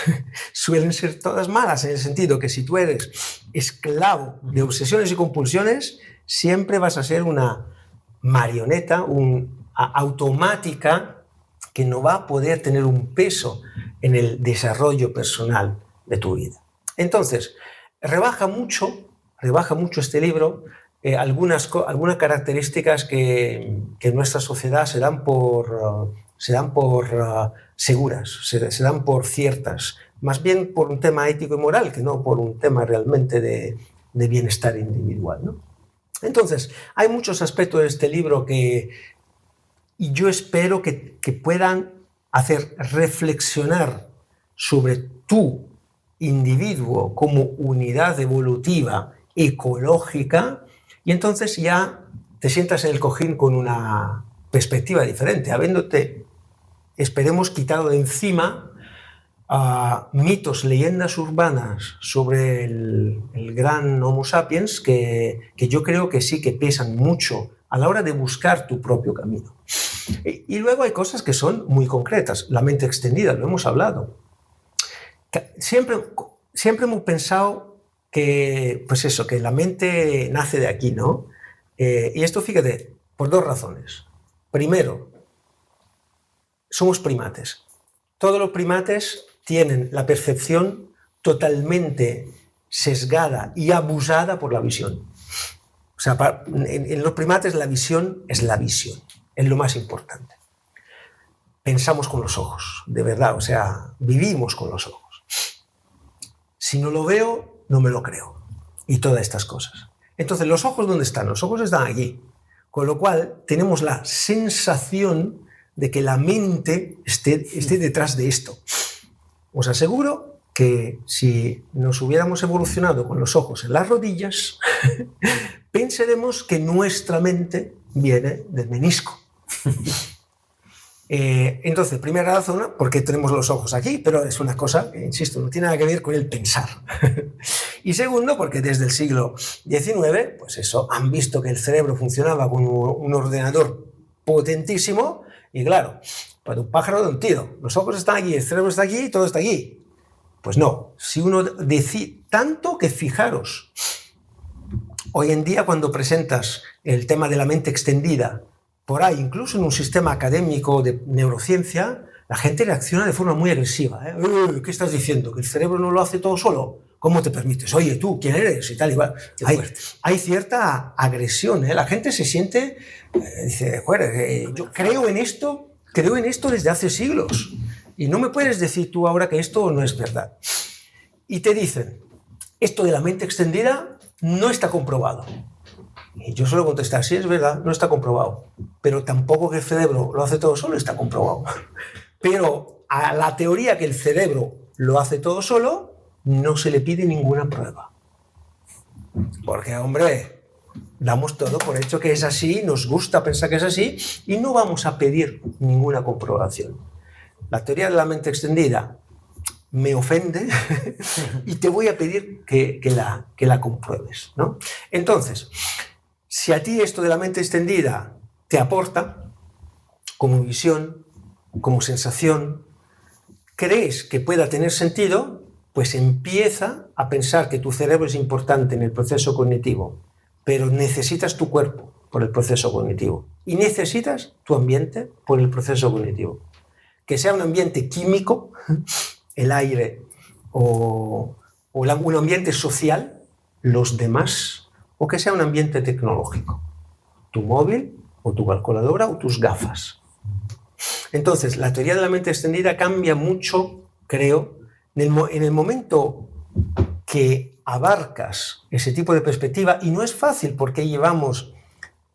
suelen ser todas malas, en el sentido que si tú eres esclavo de obsesiones y compulsiones, siempre vas a ser una marioneta, automática, que no va a poder tener un peso en el desarrollo personal de tu vida. Entonces, rebaja mucho este libro algunas características que en nuestra sociedad se dan por seguras, se dan por ciertas, más bien por un tema ético y moral que no por un tema realmente de bienestar individual, ¿no? Entonces, hay muchos aspectos de este libro y yo espero que puedan hacer reflexionar sobre tu individuo como unidad evolutiva, ecológica, y entonces ya te sientas en el cojín con una perspectiva diferente, habiéndote, esperemos, quitado de encima mitos, leyendas urbanas sobre el gran Homo sapiens que yo creo que sí que pesan mucho a la hora de buscar tu propio camino. Y luego hay cosas que son muy concretas. La mente extendida, lo hemos hablado. Siempre hemos pensado que la mente nace de aquí, ¿no? Y esto, fíjate, por dos razones. Primero, somos primates. Todos los primates tienen la percepción totalmente sesgada y abusada por la visión. O sea, en los primates la visión es lo más importante. Pensamos con los ojos, de verdad, o sea, vivimos con los ojos. Si no lo veo, no me lo creo. Y todas estas cosas. Entonces, ¿los ojos dónde están? Los ojos están aquí. Con lo cual, tenemos la sensación de que la mente esté detrás de esto. Os aseguro que si nos hubiéramos evolucionado con los ojos en las rodillas, pensaremos que nuestra mente viene del menisco. Entonces, primera razón, ¿por qué tenemos los ojos aquí? Pero es una cosa que, insisto, no tiene nada que ver con el pensar. Y segundo, porque desde el siglo XIX, pues eso, han visto que el cerebro funcionaba como un ordenador potentísimo y claro, para un pájaro de un tiro, los ojos están aquí, el cerebro está aquí y todo está aquí. Pues no, si uno decide tanto que fijaros, hoy en día cuando presentas el tema de la mente extendida, por ahí, incluso en un sistema académico de neurociencia, la gente reacciona de forma muy agresiva. ¿Qué estás diciendo? ¿Que el cerebro no lo hace todo solo? ¿Cómo te permites? Oye, tú, ¿quién eres? Y tal, igual. Hay cierta agresión, ¿eh? La gente se siente, dice, joder, yo creo en esto desde hace siglos. Y no me puedes decir tú ahora que esto no es verdad. Y te dicen, esto de la mente extendida no está comprobado. Y yo suelo contestar, sí, es verdad, no está comprobado. Pero tampoco que el cerebro lo hace todo solo está comprobado. Pero a la teoría que el cerebro lo hace todo solo, no se le pide ninguna prueba. Porque, hombre, damos todo por hecho que es así, nos gusta pensar que es así, y no vamos a pedir ninguna comprobación. La teoría de la mente extendida me ofende y te voy a pedir que la compruebes, ¿no? Entonces, si a ti esto de la mente extendida te aporta como visión, como sensación, crees que pueda tener sentido, pues empieza a pensar que tu cerebro es importante en el proceso cognitivo, pero necesitas tu cuerpo por el proceso cognitivo y necesitas tu ambiente por el proceso cognitivo. Que sea un ambiente químico, el aire, o un ambiente social, los demás, o que sea un ambiente tecnológico, tu móvil o tu calculadora o tus gafas. Entonces, la teoría de la mente extendida cambia mucho, creo, en el momento que abarcas ese tipo de perspectiva, y no es fácil porque llevamos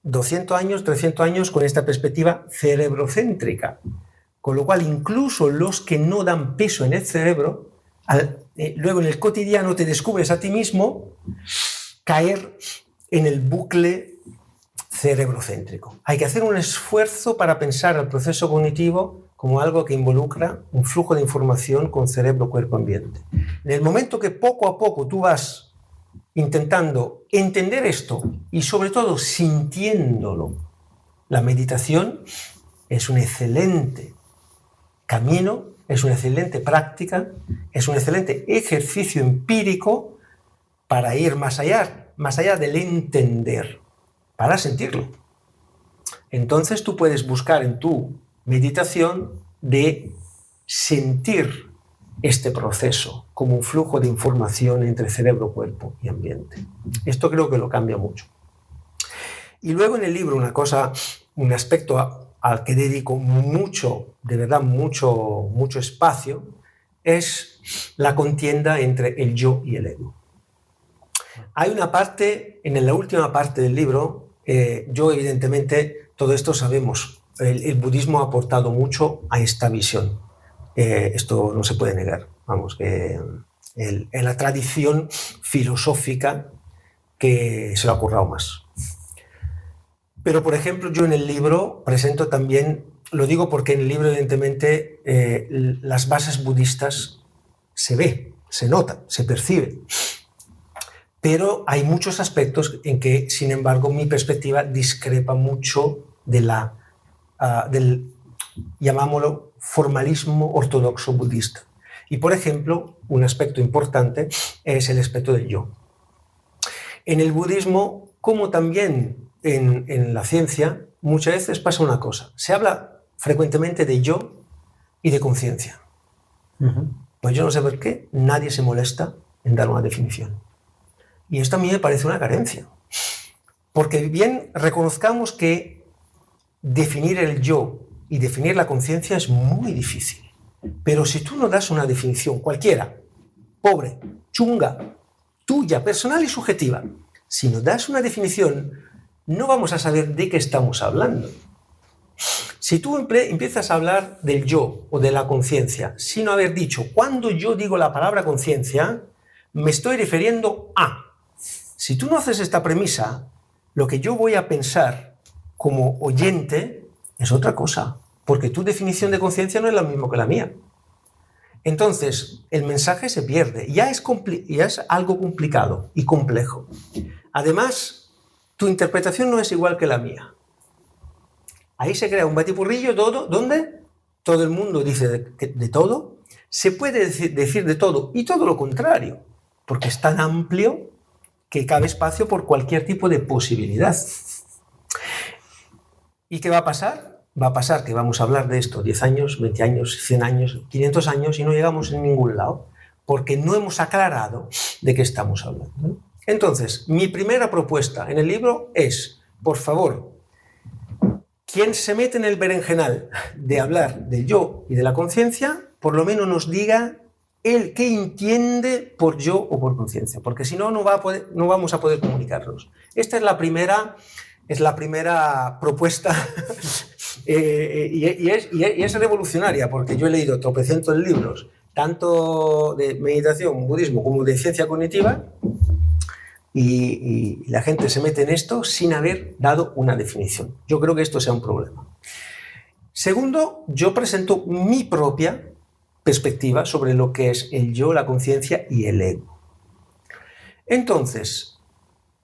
200 años, 300 años con esta perspectiva cerebrocéntrica, con lo cual incluso los que no dan peso en el cerebro, luego en el cotidiano te descubres a ti mismo caer en el bucle cerebrocéntrico. Hay que hacer un esfuerzo para pensar el proceso cognitivo como algo que involucra un flujo de información con cerebro, cuerpo, ambiente. En el momento que poco a poco tú vas intentando entender esto y sobre todo sintiéndolo, la meditación es un excelente camino, es una excelente práctica, es un excelente ejercicio empírico para ir más allá del entender, para sentirlo. Entonces tú puedes buscar en tu meditación de sentir este proceso como un flujo de información entre cerebro, cuerpo y ambiente. Esto creo que lo cambia mucho. Y luego en el libro un aspecto al que dedico mucho, de verdad mucho espacio, es la contienda entre el yo y el ego. Hay una parte, en la última parte del libro, yo evidentemente, todo esto sabemos, el budismo ha aportado mucho a esta visión. Esto no se puede negar. Vamos, en la tradición filosófica que se lo ha currado más. Pero, por ejemplo, yo en el libro presento también, lo digo porque en el libro evidentemente las bases budistas se ve, se nota, se percibe. Pero hay muchos aspectos en que, sin embargo, mi perspectiva discrepa mucho del, llamámoslo, formalismo ortodoxo budista. Y, por ejemplo, un aspecto importante es el aspecto del yo. En el budismo, como también en la ciencia, muchas veces pasa una cosa. Se habla frecuentemente de yo y de conciencia. Pues yo no sé por qué nadie se molesta en dar una definición. Y esto a mí me parece una carencia. Porque bien reconozcamos que definir el yo y definir la conciencia es muy difícil. Pero si tú no das una definición cualquiera, pobre, chunga, tuya, personal y subjetiva, si no das una definición, no vamos a saber de qué estamos hablando. Si tú empiezas a hablar del yo o de la conciencia sin haber dicho, cuando yo digo la palabra conciencia, me estoy refiriendo a. Si tú no haces esta premisa, lo que yo voy a pensar como oyente es otra cosa, porque tu definición de conciencia no es la misma que la mía. Entonces, el mensaje se pierde. Ya es algo complicado y complejo. Además, tu interpretación no es igual que la mía. Ahí se crea un batiburrillo todo, donde todo el mundo dice de todo. Se puede decir de todo y todo lo contrario, porque es tan amplio que cabe espacio por cualquier tipo de posibilidad. ¿Y qué va a pasar? Va a pasar que vamos a hablar de esto 10 años, 20 años, 100 años, 500 años y no llegamos en ningún lado, porque no hemos aclarado de qué estamos hablando. Entonces, mi primera propuesta en el libro es, por favor, quien se mete en el berenjenal de hablar del yo y de la conciencia, por lo menos nos diga él qué entiende por yo o por conciencia, porque si no, no vamos a poder comunicarnos. Esta es la primera propuesta y es revolucionaria, porque yo he leído tropecientos libros, tanto de meditación, budismo, como de ciencia cognitiva, y la gente se mete en esto sin haber dado una definición. Yo creo que esto sea un problema. Segundo, yo presento mi propia perspectiva sobre lo que es el yo, la conciencia y el ego. Entonces,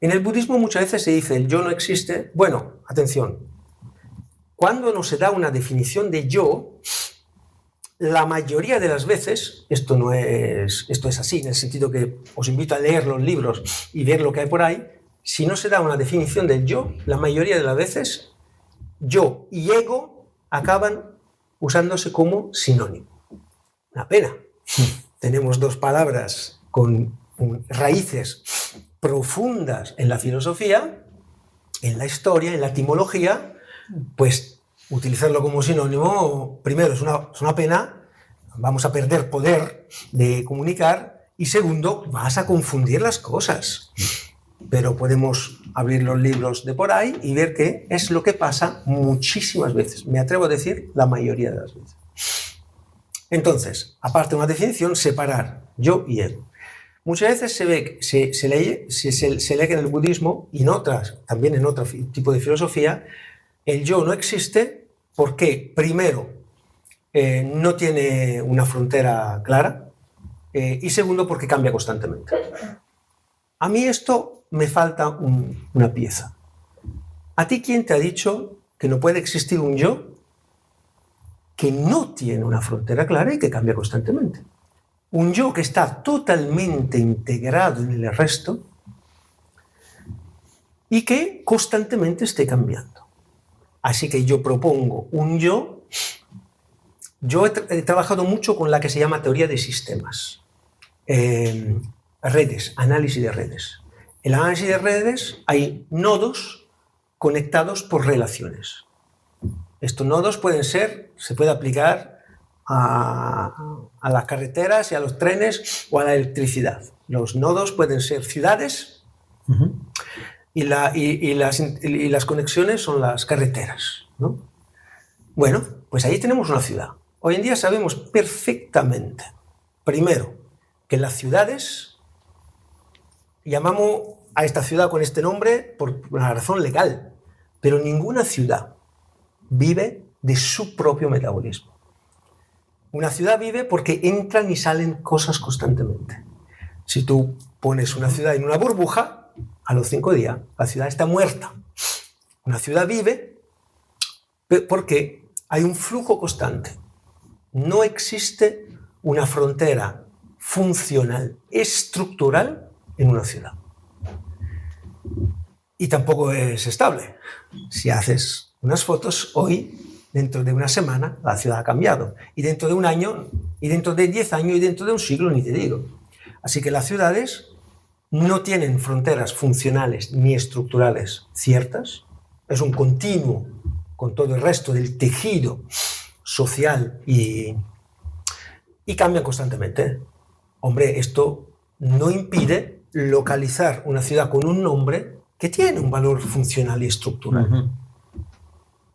en el budismo muchas veces se dice el yo no existe. Bueno, atención, cuando no se da una definición de yo, la mayoría de las veces, esto es así, en el sentido que os invito a leer los libros y ver lo que hay por ahí, si no se da una definición del yo, la mayoría de las veces, yo y ego acaban usándose como sinónimo. Una pena. Tenemos dos palabras con raíces profundas en la filosofía, en la historia, en la etimología, pues utilizarlo como sinónimo, primero, es una pena, vamos a perder poder de comunicar, y segundo, vas a confundir las cosas. Pero podemos abrir los libros de por ahí y ver qué es lo que pasa muchísimas veces. Me atrevo a decir la mayoría de las veces. Entonces, aparte de una definición, separar yo y ego. Muchas veces se lee que en el budismo y también en otro tipo de filosofía, el yo no existe porque, primero, no tiene una frontera clara y segundo, porque cambia constantemente. A mí esto me falta una pieza. ¿A ti quién te ha dicho que no puede existir un yo que no tiene una frontera clara y que cambia constantemente? Un yo que está totalmente integrado en el resto y que constantemente esté cambiando. Así que yo propongo un yo. Yo he trabajado mucho con la que se llama teoría de sistemas. Redes, análisis de redes. En el análisis de redes hay nodos conectados por relaciones. Estos nodos se puede aplicar a las carreteras y a los trenes o a la electricidad. Los nodos pueden ser ciudades y las conexiones son las carreteras, ¿no? Bueno, pues ahí tenemos una ciudad. Hoy en día sabemos perfectamente, primero, que las ciudades, llamamos a esta ciudad con este nombre por una razón legal, pero ninguna ciudad vive de su propio metabolismo. Una ciudad vive porque entran y salen cosas constantemente. Si tú pones una ciudad en una burbuja, a los 5 días la ciudad está muerta. Una ciudad vive porque hay un flujo constante. No existe una frontera funcional, estructural en una ciudad. Y tampoco es estable. Si haces unas fotos hoy, dentro de una semana, la ciudad ha cambiado. Y dentro de un año, y dentro de 10 años, y dentro de un siglo, ni te digo. Así que las ciudades no tienen fronteras funcionales ni estructurales ciertas, es un continuo con todo el resto del tejido social y cambian constantemente. Hombre, esto no impide localizar una ciudad con un nombre que tiene un valor funcional y estructural.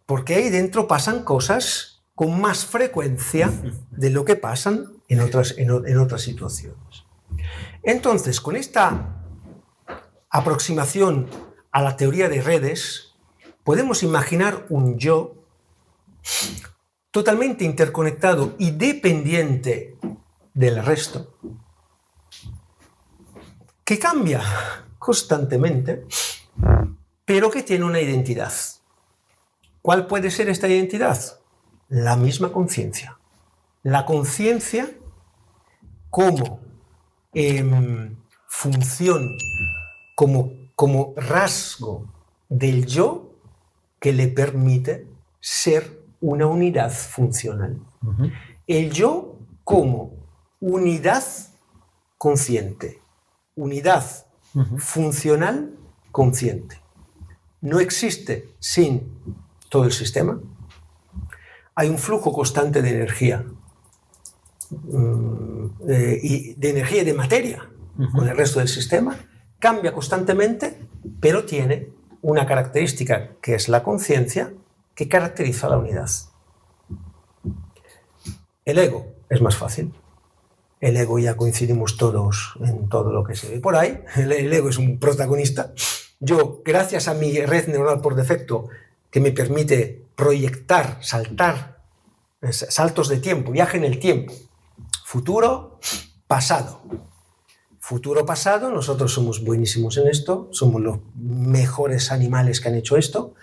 Porque ahí dentro pasan cosas con más frecuencia de lo que pasan en otras situaciones. Entonces, con esta aproximación a la teoría de redes, podemos imaginar un yo totalmente interconectado y dependiente del resto, que cambia constantemente, pero que tiene una identidad. ¿Cuál puede ser esta identidad? La misma conciencia. La conciencia como función, como rasgo del yo que le permite ser una unidad funcional. El yo como unidad consciente, unidad funcional consciente. No existe sin todo el sistema. Hay un flujo constante de energía, y de energía y de materia con el resto del sistema. Cambia constantemente, pero tiene una característica que es la conciencia que caracteriza la unidad. El ego es más fácil. El ego ya coincidimos todos en todo lo que se ve por ahí. El ego es un protagonista. Yo, gracias a mi red neuronal por defecto, que me permite proyectar, saltos de tiempo, viaje en el tiempo, futuro, pasado. Futuro, pasado, nosotros somos buenísimos en esto, somos los mejores animales que han hecho esto.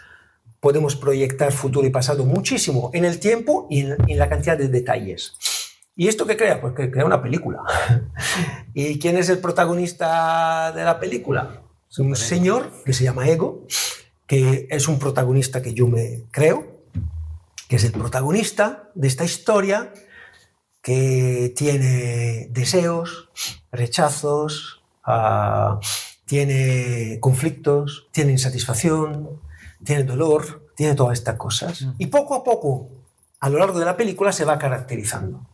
Podemos proyectar futuro y pasado muchísimo en el tiempo y en la cantidad de detalles. ¿Y esto qué crea? Pues que crea una película. ¿Y quién es el protagonista de la película? Es un señor que se llama Ego, que es un protagonista que yo me creo, que es el protagonista de esta historia, que tiene deseos, rechazos, tiene conflictos, tiene insatisfacción, tiene dolor, tiene todas estas cosas. Y poco a poco, a lo largo de la película, se va caracterizando.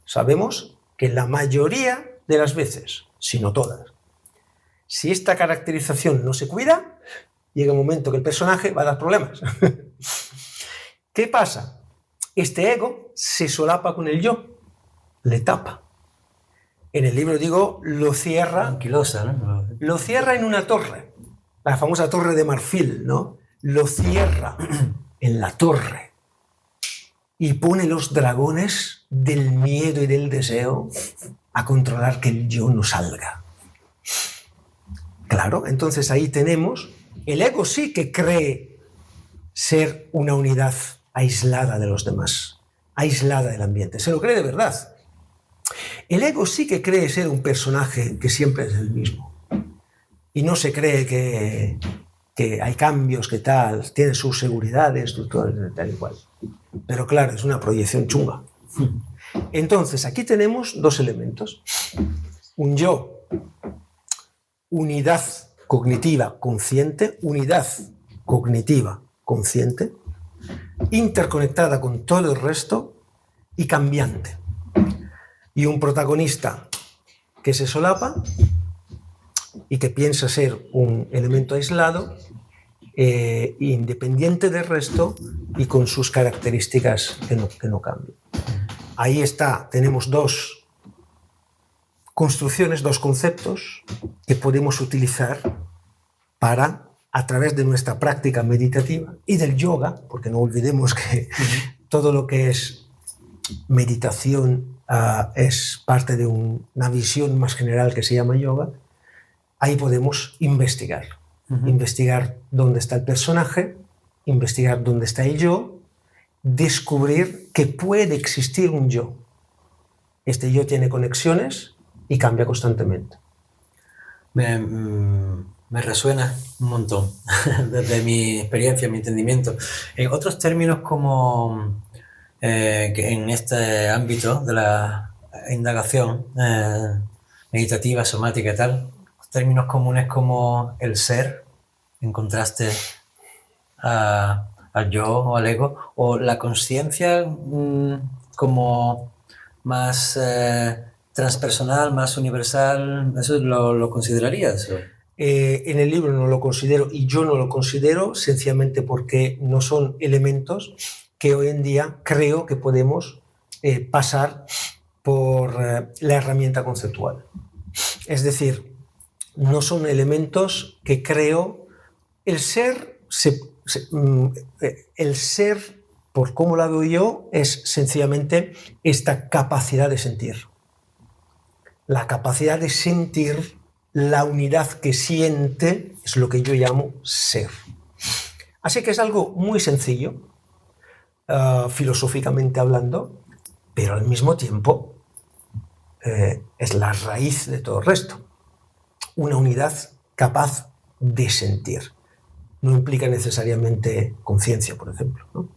Sabemos que la mayoría de las veces, si no todas, si esta caracterización no se cuida, llega un momento que el personaje va a dar problemas. ¿Qué pasa? Este ego se solapa con el yo, le tapa. En el libro digo, lo cierra. Anquilosa, ¿no? Lo cierra en una torre, la famosa torre de marfil, ¿no? Lo cierra en la torre y pone los dragones del miedo y del deseo a controlar que el yo no salga. Claro, entonces ahí tenemos, el ego sí que cree ser una unidad aislada de los demás, aislada del ambiente, se lo cree de verdad. El ego sí que cree ser un personaje que siempre es el mismo y no se cree que hay cambios, que tal, tiene sus seguridades, tal y cual. Pero claro, es una proyección chunga. Entonces, aquí tenemos dos elementos. Un yo, unidad cognitiva consciente, unidad cognitiva consciente, interconectada con todo el resto y cambiante. Y un protagonista que se solapa y que piensa ser un elemento aislado, independiente del resto y con sus características que no cambian. Ahí está, tenemos dos construcciones, dos conceptos que podemos utilizar para, a través de nuestra práctica meditativa y del yoga, porque no olvidemos que todo lo que es meditación es parte de una visión más general que se llama yoga. Ahí podemos investigar. Investigar dónde está el personaje, investigar dónde está el yo, descubrir que puede existir un yo. Este yo tiene conexiones y cambia constantemente. Me resuena un montón desde mi experiencia, mi entendimiento. En otros términos como que en este ámbito de la indagación meditativa, somática y tal, términos comunes como el ser, en contraste al yo o al ego, o la conciencia como más transpersonal, más universal, ¿eso lo considerarías? En el libro no lo considero, y yo no lo considero sencillamente porque no son elementos que hoy en día creo que podemos pasar por la herramienta conceptual. Es decir, no son elementos que creo. El ser, por cómo lo veo yo, es sencillamente esta capacidad de sentir. La capacidad de sentir, la unidad que siente, es lo que yo llamo ser. Así que es algo muy sencillo, filosóficamente hablando, pero al mismo tiempo es la raíz de todo el resto. Una unidad capaz de sentir. No implica necesariamente conciencia, por ejemplo, ¿no?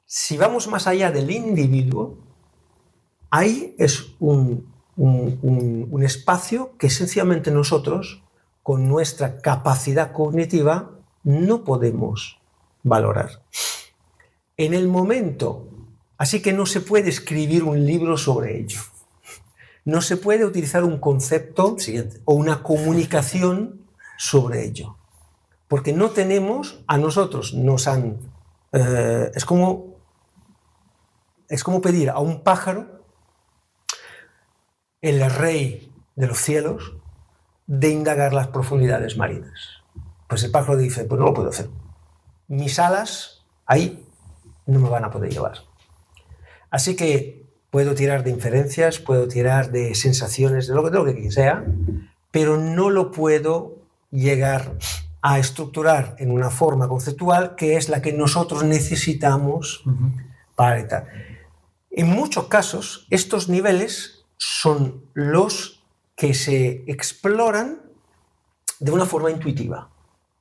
Si vamos más allá del individuo, ahí es un espacio que sencillamente nosotros, con nuestra capacidad cognitiva, no podemos valorar. En el momento, así que no se puede escribir un libro sobre ello. No se puede utilizar un concepto o una comunicación sobre ello. Porque no tenemos, a nosotros nos han... es como pedir a un pájaro, el rey de los cielos, de indagar las profundidades marinas. Pues el pájaro dice, pues no lo puedo hacer. Mis alas ahí no me van a poder llevar. Así que puedo tirar de inferencias, puedo tirar de sensaciones, de lo que sea, pero no lo puedo llegar a estructurar en una forma conceptual que es la que nosotros necesitamos para tal. En muchos casos, estos niveles son los que se exploran de una forma intuitiva,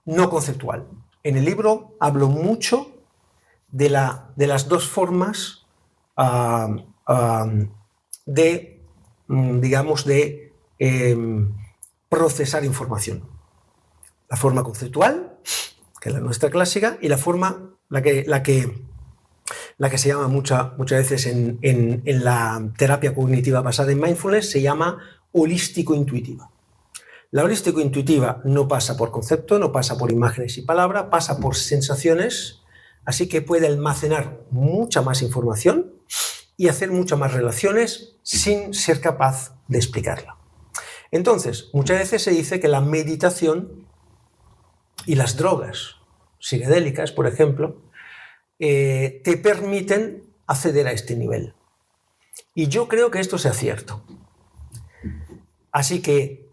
no conceptual. En el libro hablo mucho de las dos formas de procesar información. La forma conceptual, que es la nuestra clásica, y la forma, la que se llama muchas veces en la terapia cognitiva basada en mindfulness, se llama holístico-intuitiva. La holístico-intuitiva no pasa por concepto, no pasa por imágenes y palabras, pasa por sensaciones, así que puede almacenar mucha más información y hacer muchas más relaciones sin ser capaz de explicarla. Entonces, muchas veces se dice que la meditación y las drogas psicodélicas, por ejemplo, te permiten acceder a este nivel. Y yo creo que esto sea cierto. Así que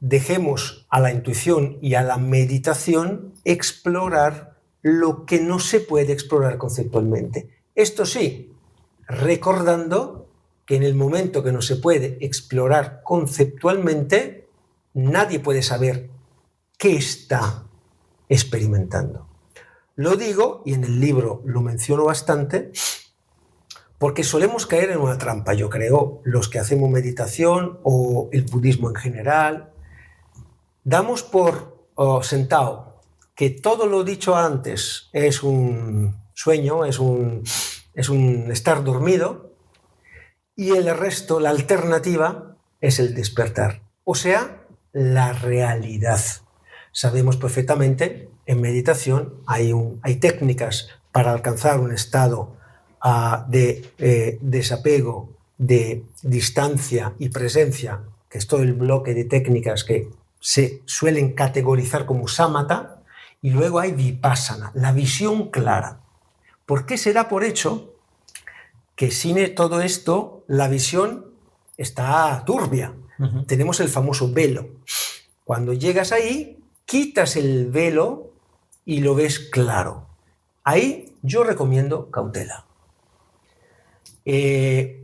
dejemos a la intuición y a la meditación explorar lo que no se puede explorar conceptualmente. Esto sí, recordando que en el momento que no se puede explorar conceptualmente, nadie puede saber qué está experimentando. Lo digo, y en el libro lo menciono bastante, porque solemos caer en una trampa, yo creo, los que hacemos meditación o el budismo en general. Damos por sentado que todo lo dicho antes es un sueño, es un estar dormido, y el resto, la alternativa, es el despertar, o sea, la realidad. Sabemos perfectamente, en meditación hay técnicas para alcanzar un estado de desapego, de distancia y presencia, que es todo el bloque de técnicas que se suelen categorizar como samatha, y luego hay vipassana, la visión clara. ¿Por qué se da por hecho que sin todo esto la visión está turbia? Tenemos el famoso velo. Cuando llegas ahí, quitas el velo y lo ves claro. Ahí yo recomiendo cautela.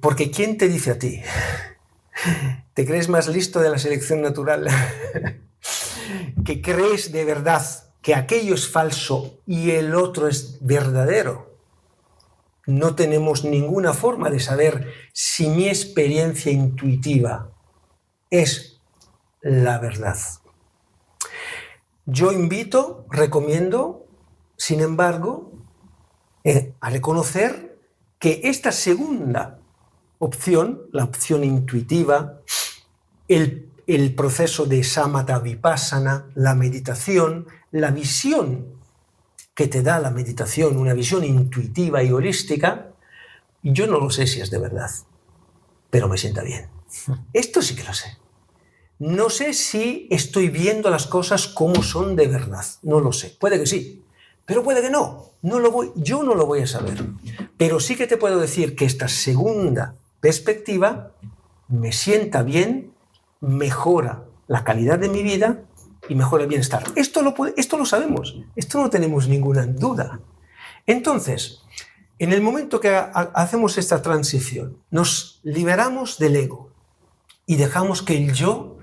Porque ¿quién te dice a ti? ¿Te crees más listo de la selección natural? ¿Que crees de verdad que aquello es falso y el otro es verdadero? No tenemos ninguna forma de saber si mi experiencia intuitiva es la verdad. Yo invito, recomiendo, sin embargo, a reconocer que esta segunda opción, la opción intuitiva, el proceso de samatha vipassana, la meditación, la visión que te da la meditación, una visión intuitiva y holística, yo no lo sé si es de verdad, pero me sienta bien. Esto sí que lo sé. No sé si estoy viendo las cosas como son de verdad, no lo sé. Puede que sí, pero puede que no. Yo no lo voy a saber. Pero sí que te puedo decir que esta segunda perspectiva me sienta bien, mejora la calidad de mi vida y mejora el bienestar. Esto lo sabemos, esto no tenemos ninguna duda. Entonces, en el momento que hacemos esta transición, nos liberamos del ego y dejamos que el yo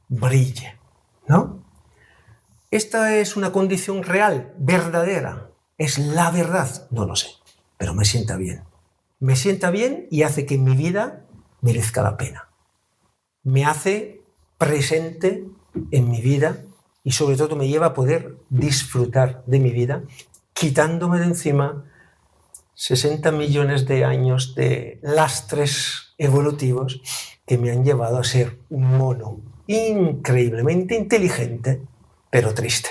brille, ¿no? Esta es una condición real, verdadera. ¿Es la verdad? No lo sé, pero me sienta bien. Me sienta bien y hace que mi vida merezca la pena. Me hace presente en mi vida y sobre todo me lleva a poder disfrutar de mi vida, quitándome de encima 60 millones de años de lastres evolutivos que me han llevado a ser un mono increíblemente inteligente, pero triste.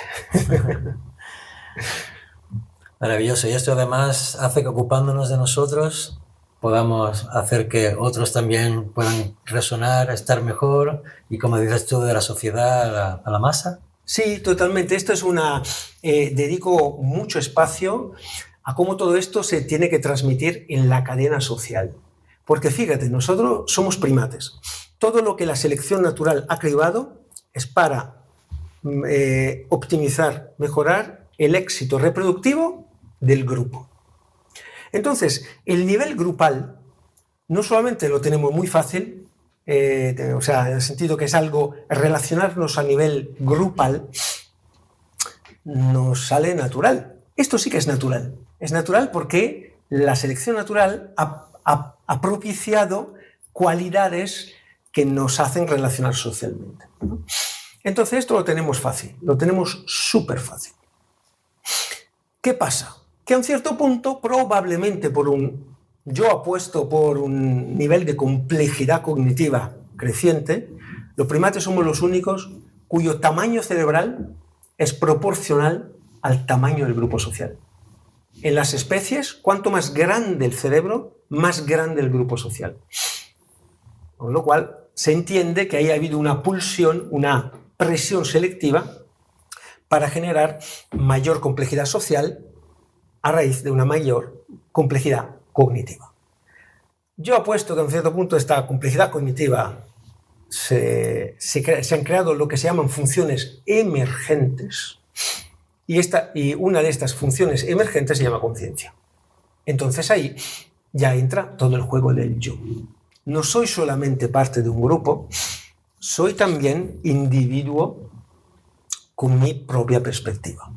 Maravilloso. Y esto además hace que ocupándonos de nosotros podamos hacer que otros también puedan resonar, estar mejor y, como dices tú, de la sociedad a la masa. Sí, totalmente. Esto es dedico mucho espacio a cómo todo esto se tiene que transmitir en la cadena social. Porque fíjate, nosotros somos primates. Todo lo que la selección natural ha creado es para optimizar, mejorar el éxito reproductivo del grupo. Entonces, el nivel grupal no solamente lo tenemos muy fácil, o sea, en el sentido que es algo, relacionarnos a nivel grupal, nos sale natural. Esto sí que es natural. Es natural porque la selección natural ha propiciado cualidades que nos hacen relacionar socialmente, ¿no? Entonces esto lo tenemos fácil, lo tenemos súper fácil. ¿Qué pasa? Que a un cierto punto, probablemente yo apuesto por un nivel de complejidad cognitiva creciente, los primates somos los únicos cuyo tamaño cerebral es proporcional al tamaño del grupo social. En las especies, cuanto más grande el cerebro, más grande el grupo social. Con lo cual, se entiende que ahí ha habido una pulsión, una presión selectiva para generar mayor complejidad social a raíz de una mayor complejidad cognitiva. Yo apuesto que en cierto punto esta complejidad cognitiva se han creado lo que se llaman funciones emergentes y una de estas funciones emergentes se llama conciencia. Entonces ahí ya entra todo el juego del yo. No soy solamente parte de un grupo, soy también individuo con mi propia perspectiva.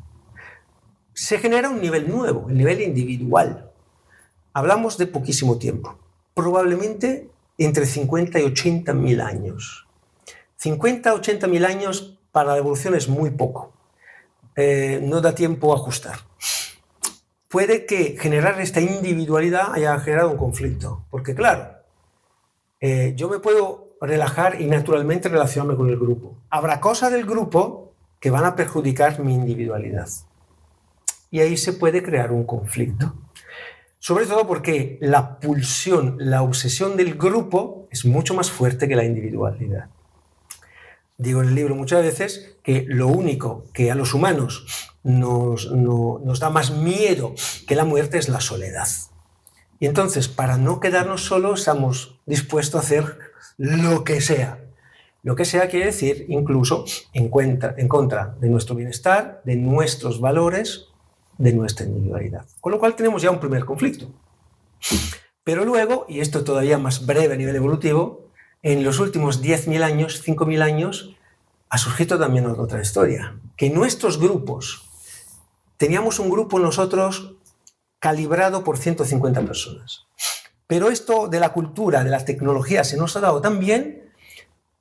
Se genera un nivel nuevo, el nivel individual. Hablamos de poquísimo tiempo, probablemente entre 50 y 80 mil años. 50 a 80 mil años para la evolución es muy poco. No da tiempo a ajustar. Puede que generar esta individualidad haya generado un conflicto, porque claro, yo me puedo relajar y naturalmente relacionarme con el grupo. Habrá cosas del grupo que van a perjudicar mi individualidad. Y ahí se puede crear un conflicto. Sobre todo porque la pulsión, la obsesión del grupo es mucho más fuerte que la individualidad. Digo en el libro muchas veces que lo único que a los humanos nos da más miedo que la muerte es la soledad. Y entonces, para no quedarnos solos, estamos dispuestos a hacer lo que sea. Lo que sea quiere decir incluso en contra de nuestro bienestar, de nuestros valores, de nuestra individualidad. Con lo cual tenemos ya un primer conflicto. Pero luego, y esto todavía más breve a nivel evolutivo, en los últimos 10.000 años, 5.000 años, ha surgido también otra historia. Que nuestros grupos, teníamos un grupo nosotros calibrado por 150 personas. Pero esto de la cultura, de la tecnología, se nos ha dado tan bien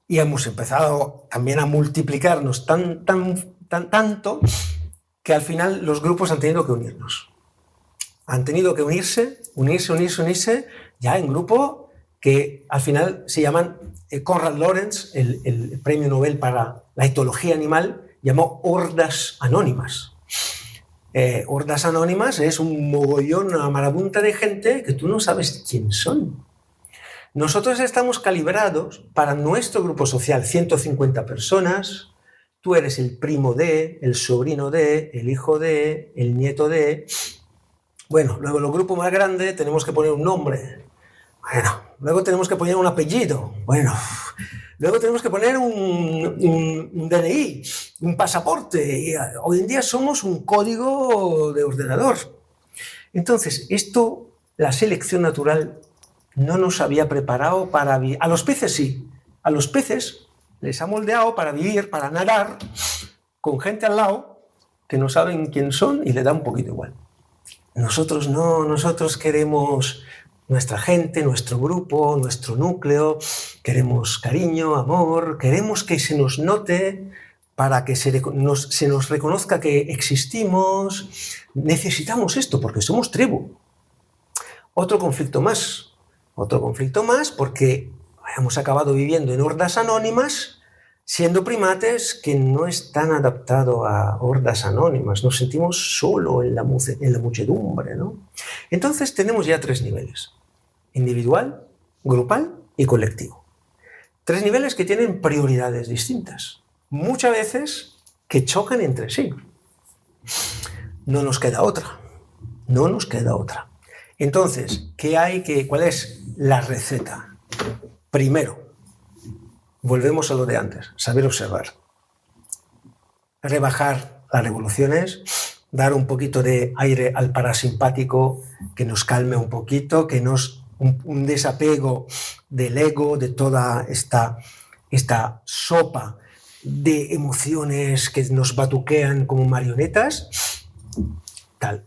y hemos empezado también a multiplicarnos tanto que al final los grupos han tenido que unirnos. Han tenido que unirse, ya en grupo que al final se llaman, Konrad Lorenz, el premio Nobel para la etología animal, llamó hordas anónimas. Hordas anónimas es un mogollón, una marabunta de gente que tú no sabes quién son. Nosotros estamos calibrados para nuestro grupo social, 150 personas. Tú eres el primo de, el sobrino de, el hijo de, el nieto de. Bueno, luego en el grupo más grande tenemos que poner un nombre. Bueno, luego tenemos que poner un apellido. Bueno, luego tenemos que poner un DNI, un pasaporte. Y hoy en día somos un código de ordenador. Entonces, esto, la selección natural no nos había preparado para vivir. A los peces sí. A los peces les ha moldeado para vivir, para nadar, con gente al lado que no saben quién son y le da un poquito igual. Nosotros no, nosotros queremos nuestra gente, nuestro grupo, nuestro núcleo, queremos cariño, amor, queremos que se nos note para que se nos reconozca que existimos. Necesitamos esto porque somos tribu. Otro conflicto más porque hemos acabado viviendo en hordas anónimas, siendo primates que no están adaptados a hordas anónimas, nos sentimos solo en la muchedumbre, ¿no? Entonces tenemos ya 3 niveles: individual, grupal y colectivo. 3 niveles que tienen prioridades distintas, muchas veces que chocan entre sí. No nos queda otra. Entonces, ¿cuál es la receta? Primero, volvemos a lo de antes, saber observar. Rebajar las revoluciones, dar un poquito de aire al parasimpático que nos calme un poquito, que un desapego del ego, de toda esta sopa de emociones que nos batuquean como marionetas.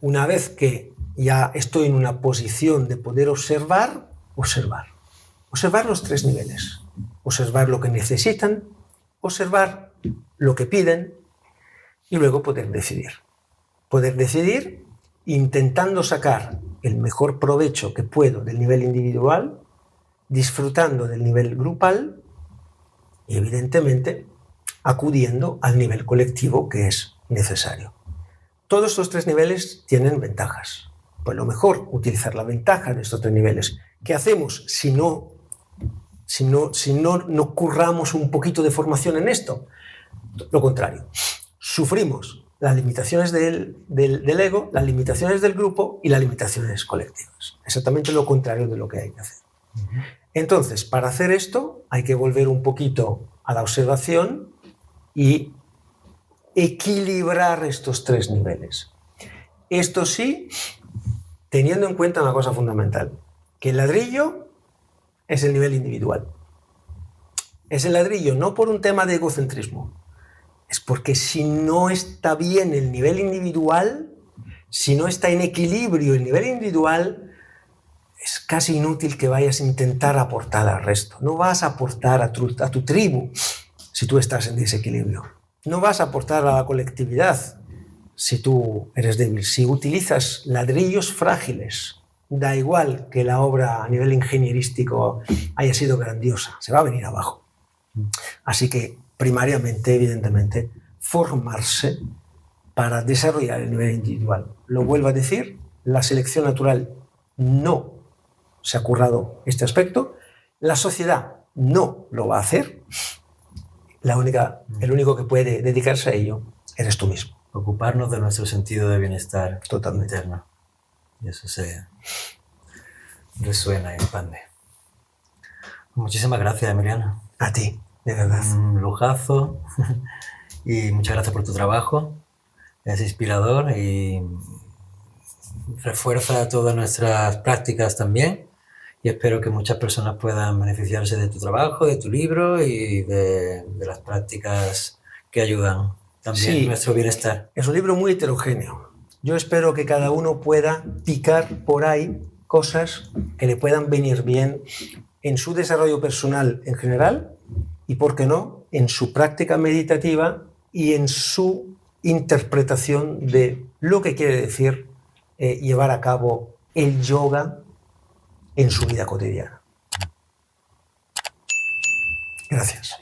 Una vez que ya estoy en una posición de poder observar los 3 niveles. Observar lo que necesitan, observar lo que piden y luego poder decidir. Poder decidir intentando sacar el mejor provecho que puedo del nivel individual, disfrutando del nivel grupal y evidentemente acudiendo al nivel colectivo que es necesario. Todos estos 3 niveles tienen ventajas. Pues lo mejor, utilizar la ventaja de estos 3 niveles. ¿Qué hacemos si no curramos un poquito de formación en esto? Lo contrario, sufrimos las limitaciones del ego, las limitaciones del grupo y las limitaciones colectivas. Exactamente lo contrario de lo que hay que hacer. Entonces, para hacer esto hay que volver un poquito a la observación y equilibrar estos 3 niveles. Esto sí, teniendo en cuenta una cosa fundamental, que el ladrillo es el nivel individual. Es el ladrillo no por un tema de egocentrismo, es porque si no está bien el nivel individual, si no está en equilibrio el nivel individual, es casi inútil que vayas a intentar aportar al resto. No vas a aportar a tu tribu si tú estás en desequilibrio. No vas a aportar a la colectividad si tú eres débil. Si utilizas ladrillos frágiles, da igual que la obra a nivel ingenierístico haya sido grandiosa, se va a venir abajo. Así que, primariamente, evidentemente, formarse para desarrollar el nivel individual. Lo vuelvo a decir, la selección natural no se ha currado este aspecto, la sociedad no lo va a hacer, el único que puede dedicarse a ello eres tú mismo. Ocuparnos de nuestro sentido de bienestar totalmente interno. Y eso se resuena y expande. Muchísimas gracias, Emiliano. A ti, de verdad. Un lujazo. Y muchas gracias por tu trabajo. Es inspirador y refuerza todas nuestras prácticas también. Y espero que muchas personas puedan beneficiarse de tu trabajo, de tu libro y de las prácticas que ayudan también a nuestro bienestar. Es un libro muy heterogéneo. Yo espero que cada uno pueda picar por ahí cosas que le puedan venir bien en su desarrollo personal en general y, ¿por qué no?, en su práctica meditativa y en su interpretación de lo que quiere decir llevar a cabo el yoga en su vida cotidiana. Gracias.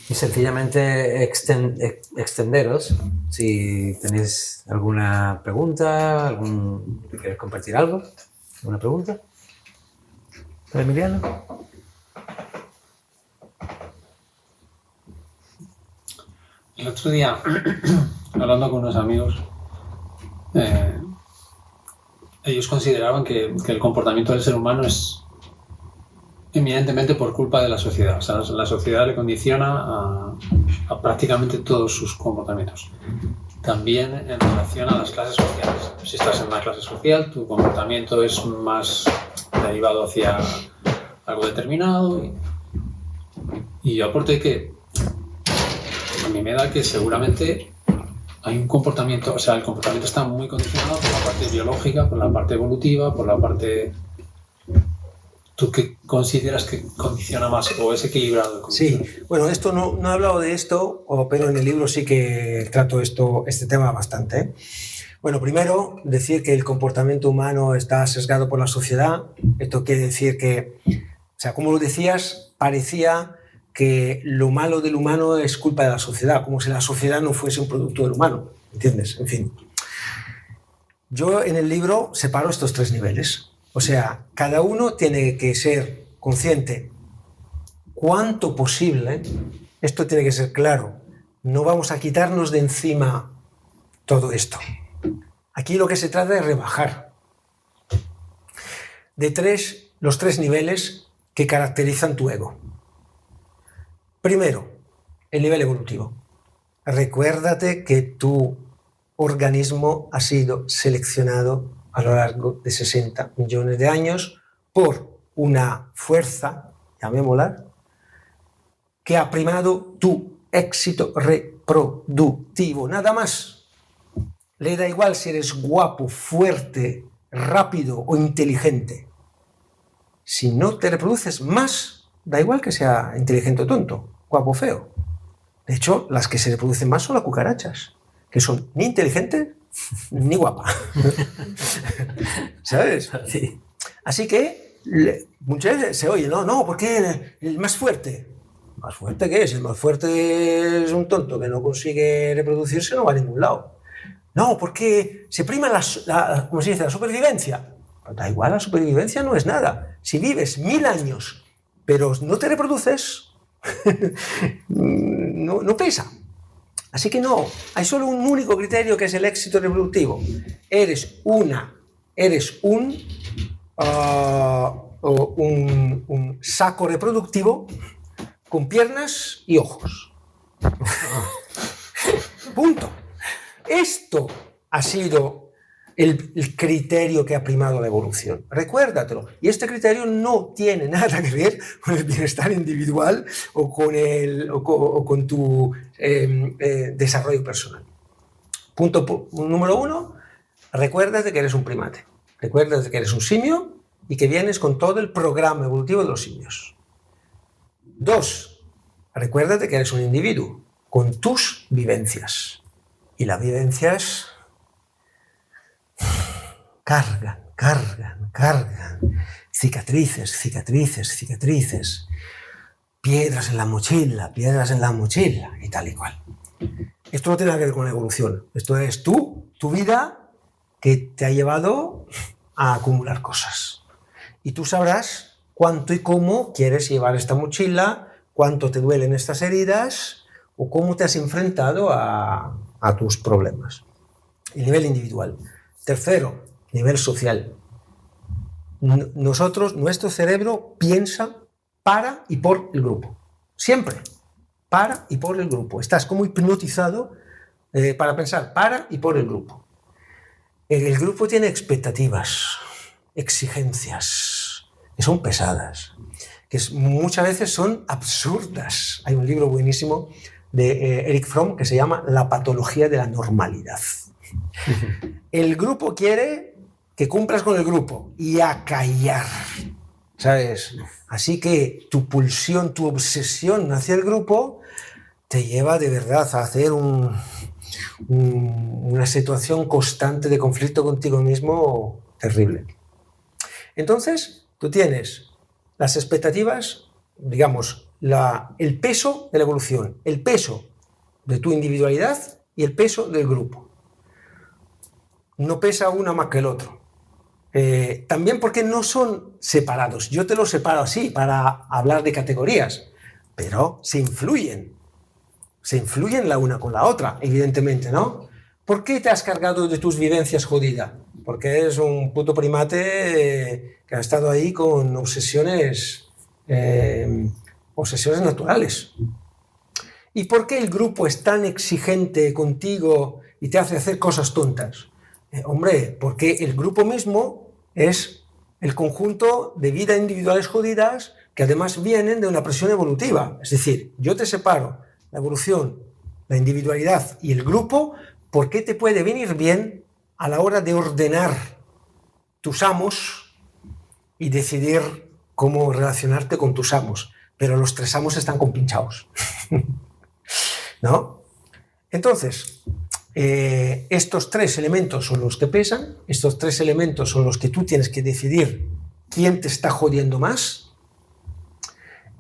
Y sencillamente extenderos, si tenéis alguna pregunta, ¿queréis compartir algo? ¿Alguna pregunta? ¿Para Emiliano? El otro día, hablando con unos amigos, ellos consideraban que el comportamiento del ser humano es eminentemente por culpa de la sociedad. O sea, la sociedad le condiciona a prácticamente todos sus comportamientos. También en relación a las clases sociales. Si estás en una clase social, tu comportamiento es más derivado hacia algo determinado. Y yo aporté que a mí me da que seguramente hay un comportamiento, o sea, el comportamiento está muy condicionado por la parte biológica, por la parte evolutiva, por la parte... ¿Tú qué consideras que condiciona más o es equilibrado? Sí, bueno, esto no he hablado de esto, pero en el libro sí que trato este tema bastante. Bueno, primero, decir que el comportamiento humano está sesgado por la sociedad. Esto quiere decir que, o sea, como lo decías, parecía que lo malo del humano es culpa de la sociedad, como si la sociedad no fuese un producto del humano, ¿entiendes? En fin. Yo en el libro separo estos tres niveles. O sea, cada uno tiene que ser consciente cuanto posible, esto tiene que ser claro, no vamos a quitarnos de encima todo esto. Aquí lo que se trata es rebajar los tres niveles que caracterizan tu ego. Primero, el nivel evolutivo. Recuérdate que tu organismo ha sido seleccionado a lo largo de 60 millones de años por una fuerza, llamémosla, que ha primado tu éxito reproductivo, nada más. Le da igual si eres guapo, fuerte, rápido o inteligente. Si no te reproduces más, da igual que sea inteligente o tonto, guapo o feo. De hecho, las que se reproducen más son las cucarachas, que son ni inteligentes ni guapa. ¿Sabes? Sí. Así que muchas veces se oye, no, ¿por qué el más fuerte? ¿Más fuerte qué es? El más fuerte es un tonto que no consigue reproducirse, no va a ningún lado. No, porque se prima ¿cómo se dice? La supervivencia. Pues da igual, la supervivencia no es nada. Si vives 1000 años, pero no te reproduces, no pesa. Así que no, hay solo un único criterio que es el éxito reproductivo. Eres un saco reproductivo con piernas y ojos. Punto. Esto ha sido el criterio que ha primado la evolución. Recuérdatelo. Y este criterio no tiene nada que ver con el bienestar individual o con tu desarrollo personal. Punto número 1, recuérdate que eres un primate. Recuérdate que eres un simio y que vienes con todo el programa evolutivo de los simios. 2, recuérdate que eres un individuo con tus vivencias. Y las vivencias cargan. Cicatrices. Piedras en la mochila y tal y cual. Esto no tiene nada que ver con la evolución. Esto es tu vida que te ha llevado a acumular cosas. Y tú sabrás cuánto y cómo quieres llevar esta mochila, cuánto te duelen estas heridas o cómo te has enfrentado a tus problemas. El nivel individual. Tercero, nivel social. Nuestro cerebro piensa para y por el grupo. Siempre. Para y por el grupo. Estás como hipnotizado para pensar para y por el grupo. El grupo tiene expectativas, exigencias, que son pesadas, que muchas veces son absurdas. Hay un libro buenísimo de Eric Fromm que se llama La patología de la normalidad. El grupo quiere que cumplas con el grupo y a callar. ¿sabes? Así que tu pulsión, tu obsesión hacia el grupo te lleva de verdad a hacer una situación constante de conflicto contigo mismo terrible. Entonces, tú tienes las expectativas, digamos, el peso de la evolución, el peso de tu individualidad y el peso del grupo. No pesa uno más que el otro. También porque no son separados. Yo te los separo así para hablar de categorías, pero se influyen la una con la otra, evidentemente, ¿no? ¿Por qué te has cargado de tus vivencias jodidas? Porque eres un puto primate que ha estado ahí con obsesiones naturales. ¿Y por qué el grupo es tan exigente contigo y te hace hacer cosas tontas? Hombre, porque el grupo mismo es el conjunto de vidas individuales jodidas que además vienen de una presión evolutiva. Es decir, yo te separo la evolución, la individualidad y el grupo porque te puede venir bien a la hora de ordenar tus amos y decidir cómo relacionarte con tus amos. Pero los tres amos están compinchados. ¿No? Entonces, estos tres elementos son los que pesan, estos tres elementos son los que tú tienes que decidir quién te está jodiendo más,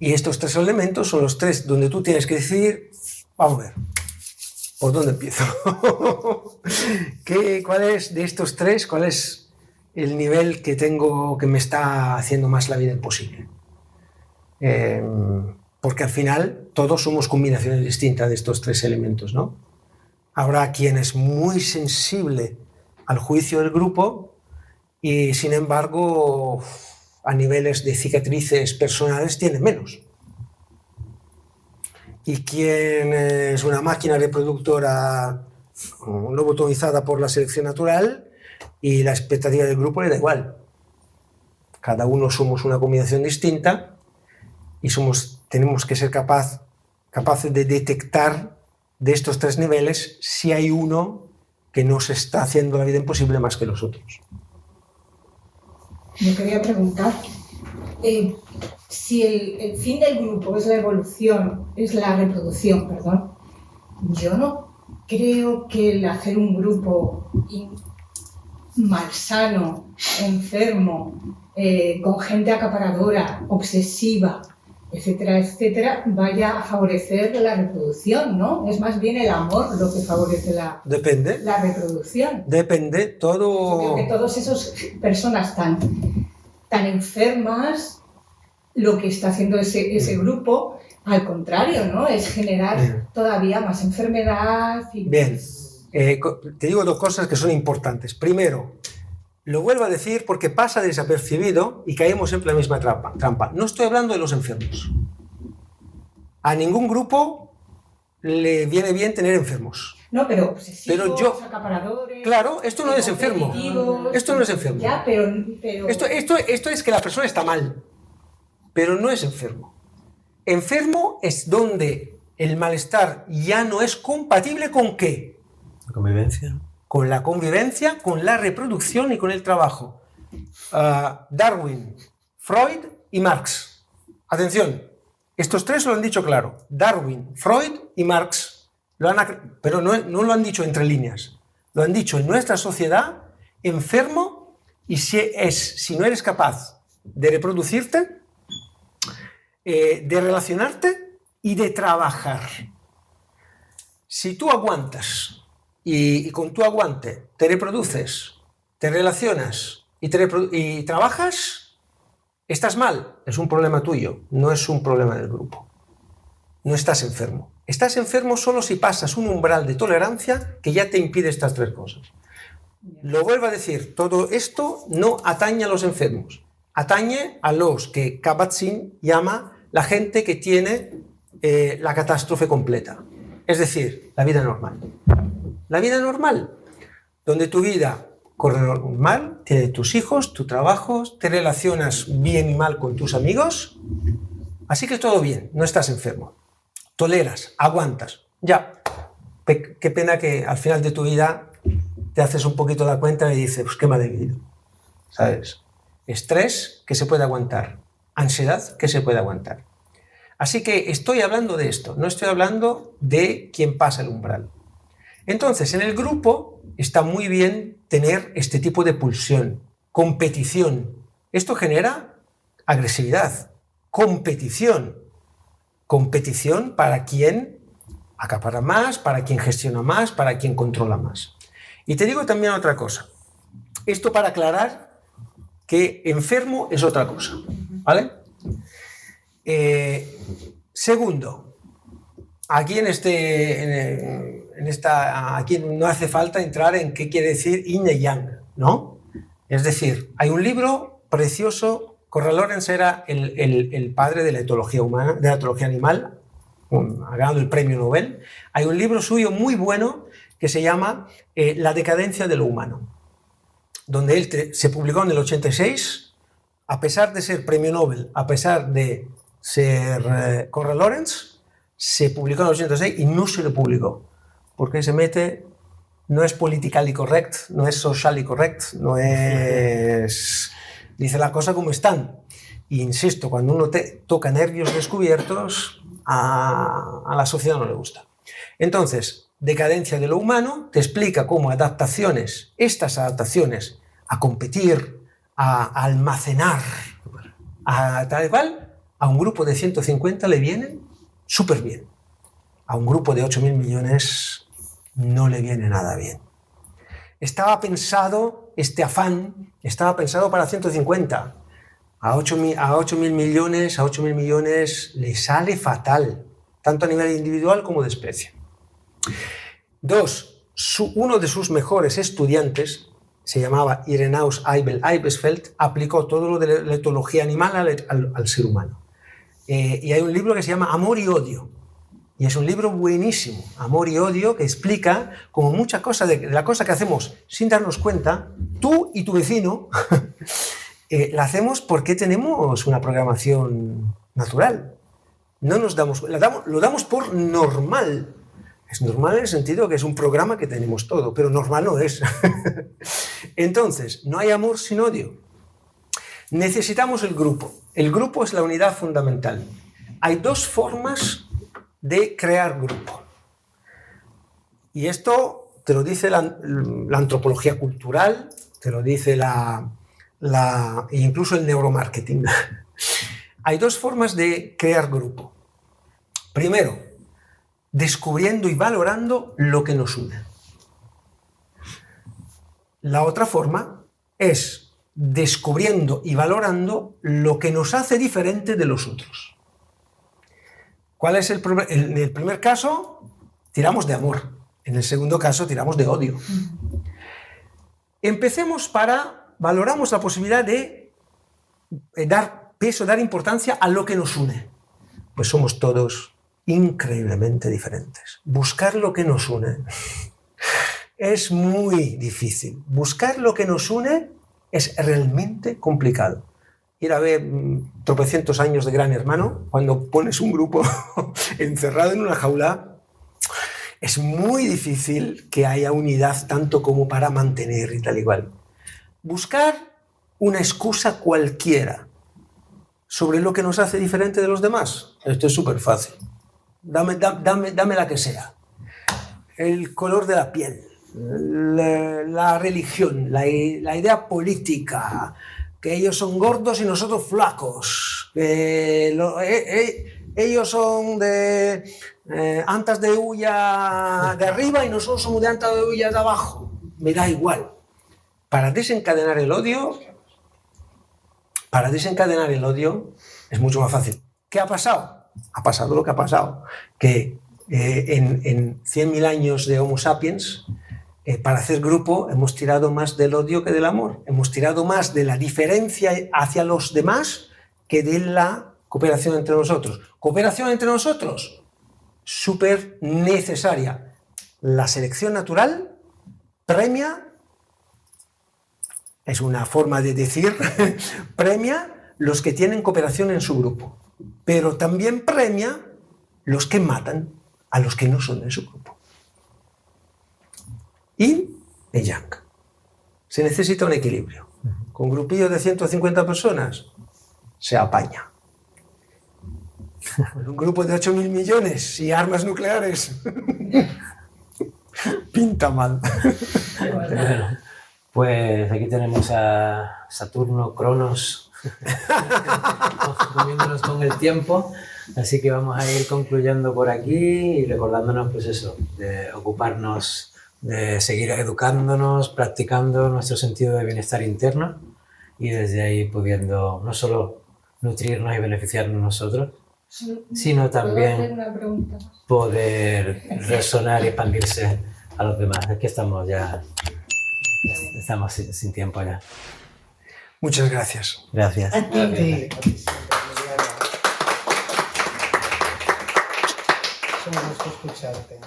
y estos tres elementos son los tres donde tú tienes que decidir, vamos a ver, ¿por dónde empiezo? ¿Cuál es de estos tres, cuál es el nivel que tengo que me está haciendo más la vida imposible? Porque al final todos somos combinaciones distintas de estos tres elementos, ¿no? Habrá quien es muy sensible al juicio del grupo y, sin embargo, a niveles de cicatrices personales tiene menos. Y quien es una máquina reproductora lobotomizada por la selección natural y la expectativa del grupo le da igual. Cada uno somos una combinación distinta y tenemos que ser capaces de detectar de estos tres niveles si hay uno que nos está haciendo la vida imposible más que los otros. Me quería preguntar si el fin del grupo es la evolución, es la reproducción, perdón. Yo no creo que el hacer un grupo malsano, enfermo, con gente acaparadora, obsesiva, etcétera, etcétera, vaya a favorecer la reproducción, ¿no? Es más bien el amor lo que favorece la reproducción. Depende, todo... Creo que todas esas personas tan enfermas, lo que está haciendo ese grupo, al contrario, ¿no? Es generar todavía más enfermedad. Bien, te digo dos cosas que son importantes. Primero, lo vuelvo a decir porque pasa desapercibido y caemos siempre en la misma trampa. No estoy hablando de los enfermos. A ningún grupo le viene bien tener enfermos. No, pero obsesivos, acaparadores... Claro, esto no es enfermo. Esto no es enfermo. Ya, pero... Esto es que la persona está mal, pero no es enfermo. Enfermo es donde el malestar ya no es compatible ¿con qué? La convivencia. Con la convivencia, con la reproducción y con el trabajo. Darwin, Freud y Marx. Atención, estos tres lo han dicho claro. Darwin, Freud y Marx. Pero no lo han dicho entre líneas. Lo han dicho en nuestra sociedad, enfermo, y si no eres capaz de reproducirte, de relacionarte y de trabajar. Si tú aguantas y con tu aguante te reproduces, te relacionas y trabajas, estás mal. Es un problema tuyo, no es un problema del grupo. No estás enfermo. Estás enfermo solo si pasas un umbral de tolerancia que ya te impide estas tres cosas. Lo vuelvo a decir, todo esto no atañe a los enfermos, atañe a los que Kabat-Zinn llama la gente que tiene la catástrofe completa. Es decir, la vida normal. La vida normal, donde tu vida corre normal, tienes tus hijos, tu trabajo, te relacionas bien y mal con tus amigos, así que todo bien, no estás enfermo. Toleras, aguantas. Ya, qué pena que al final de tu vida te haces un poquito la cuenta y dices, pues qué me ha debido, ¿sabes? Estrés que se puede aguantar, ansiedad que se puede aguantar. Así que estoy hablando de esto, no estoy hablando de quien pasa el umbral. Entonces, en el grupo está muy bien tener este tipo de pulsión, competición. Esto genera agresividad, competición. Competición para quien acapara más, para quien gestiona más, para quien controla más. Y te digo también otra cosa. Esto para aclarar que enfermo es otra cosa, ¿vale? Segundo, aquí aquí no hace falta entrar en qué quiere decir yin y yang, ¿no? Es decir, hay un libro precioso. Conrad Lorenz era el padre de la etología humana, de la etología animal, ha ganado el premio Nobel. Hay un libro suyo muy bueno que se llama La decadencia de lo humano, donde él se publicó en el 86, a pesar de ser premio Nobel, a pesar de ser Conrad Lorenz, se publicó en el 86 y no se lo publicó, porque se mete, no es politically correct, no es socially correct, no es... dice la cosa como están. Y insisto, cuando uno toca nervios descubiertos, a la sociedad no le gusta. Entonces, decadencia de lo humano te explica cómo estas adaptaciones a competir, a almacenar, a tal y cual, a un grupo de 150 le vienen súper bien. A un grupo de 8.000 millones no le viene nada bien. Este afán estaba pensado para 150. A 8.000 millones le sale fatal, tanto a nivel individual como de especie. Dos, uno de sus mejores estudiantes, se llamaba Irenaeus Abel Eibesfeld, aplicó todo lo de la etología animal al ser humano. Y hay un libro que se llama Amor y Odio. Y es un libro buenísimo, Amor y Odio, que explica como mucha cosa de la cosa que hacemos sin darnos cuenta, tú y tu vecino, la hacemos porque tenemos una programación natural. No nos lo damos por normal. Es normal en el sentido que es un programa que tenemos todo, pero normal no es. Entonces, no hay amor sin odio. Necesitamos el grupo. El grupo es la unidad fundamental. Hay dos formas de crear grupo. Y esto te lo dice la antropología cultural, te lo dice incluso el neuromarketing. Hay dos formas de crear grupo. Primero, descubriendo y valorando lo que nos une. La otra forma es descubriendo y valorando lo que nos hace diferente de los otros. ¿Cuál es el problema? En el primer caso, tiramos de amor. En el segundo caso, tiramos de odio. Valoramos la posibilidad de dar peso, dar importancia a lo que nos une. Pues somos todos increíblemente diferentes. Buscar lo que nos une es muy difícil. Buscar lo que nos une es realmente complicado. Ir a ver tropecientos años de Gran Hermano, cuando pones un grupo encerrado en una jaula, es muy difícil que haya unidad tanto como para mantener y tal igual. Buscar una excusa cualquiera sobre lo que nos hace diferente de los demás, esto es súper fácil. Dame la que sea. El color de la piel, la religión, la idea política, que ellos son gordos y nosotros flacos, ellos son de antas de hulla de arriba y nosotros somos de antas de hulla de abajo. Me da igual. Para desencadenar el odio es mucho más fácil. ¿Qué ha pasado? Ha pasado lo que ha pasado, que en 100.000 años de Homo sapiens, para hacer grupo hemos tirado más del odio que del amor, hemos tirado más de la diferencia hacia los demás que de la cooperación entre nosotros. Cooperación entre nosotros, súper necesaria. La selección natural premia, es una forma de decir, premia los que tienen cooperación en su grupo, pero también premia los que matan a los que no son de su grupo. Yin y yang. Se necesita un equilibrio. Con grupillos de 150 personas se apaña. Pues un grupo de 8.000 millones y armas nucleares. Pinta mal. Bueno, pues aquí tenemos a Saturno, Cronos, comiéndonos con el tiempo. Así que vamos a ir concluyendo por aquí y recordándonos, pues eso, de ocuparnos, de seguir educándonos, practicando nuestro sentido de bienestar interno y desde ahí pudiendo no solo nutrirnos y beneficiarnos nosotros, sino ¿Puedo hacer también una pregunta? poder resonar y expandirse a los demás. Es que estamos sin tiempo ya. Muchas gracias. Gracias. Es un gusto escucharte.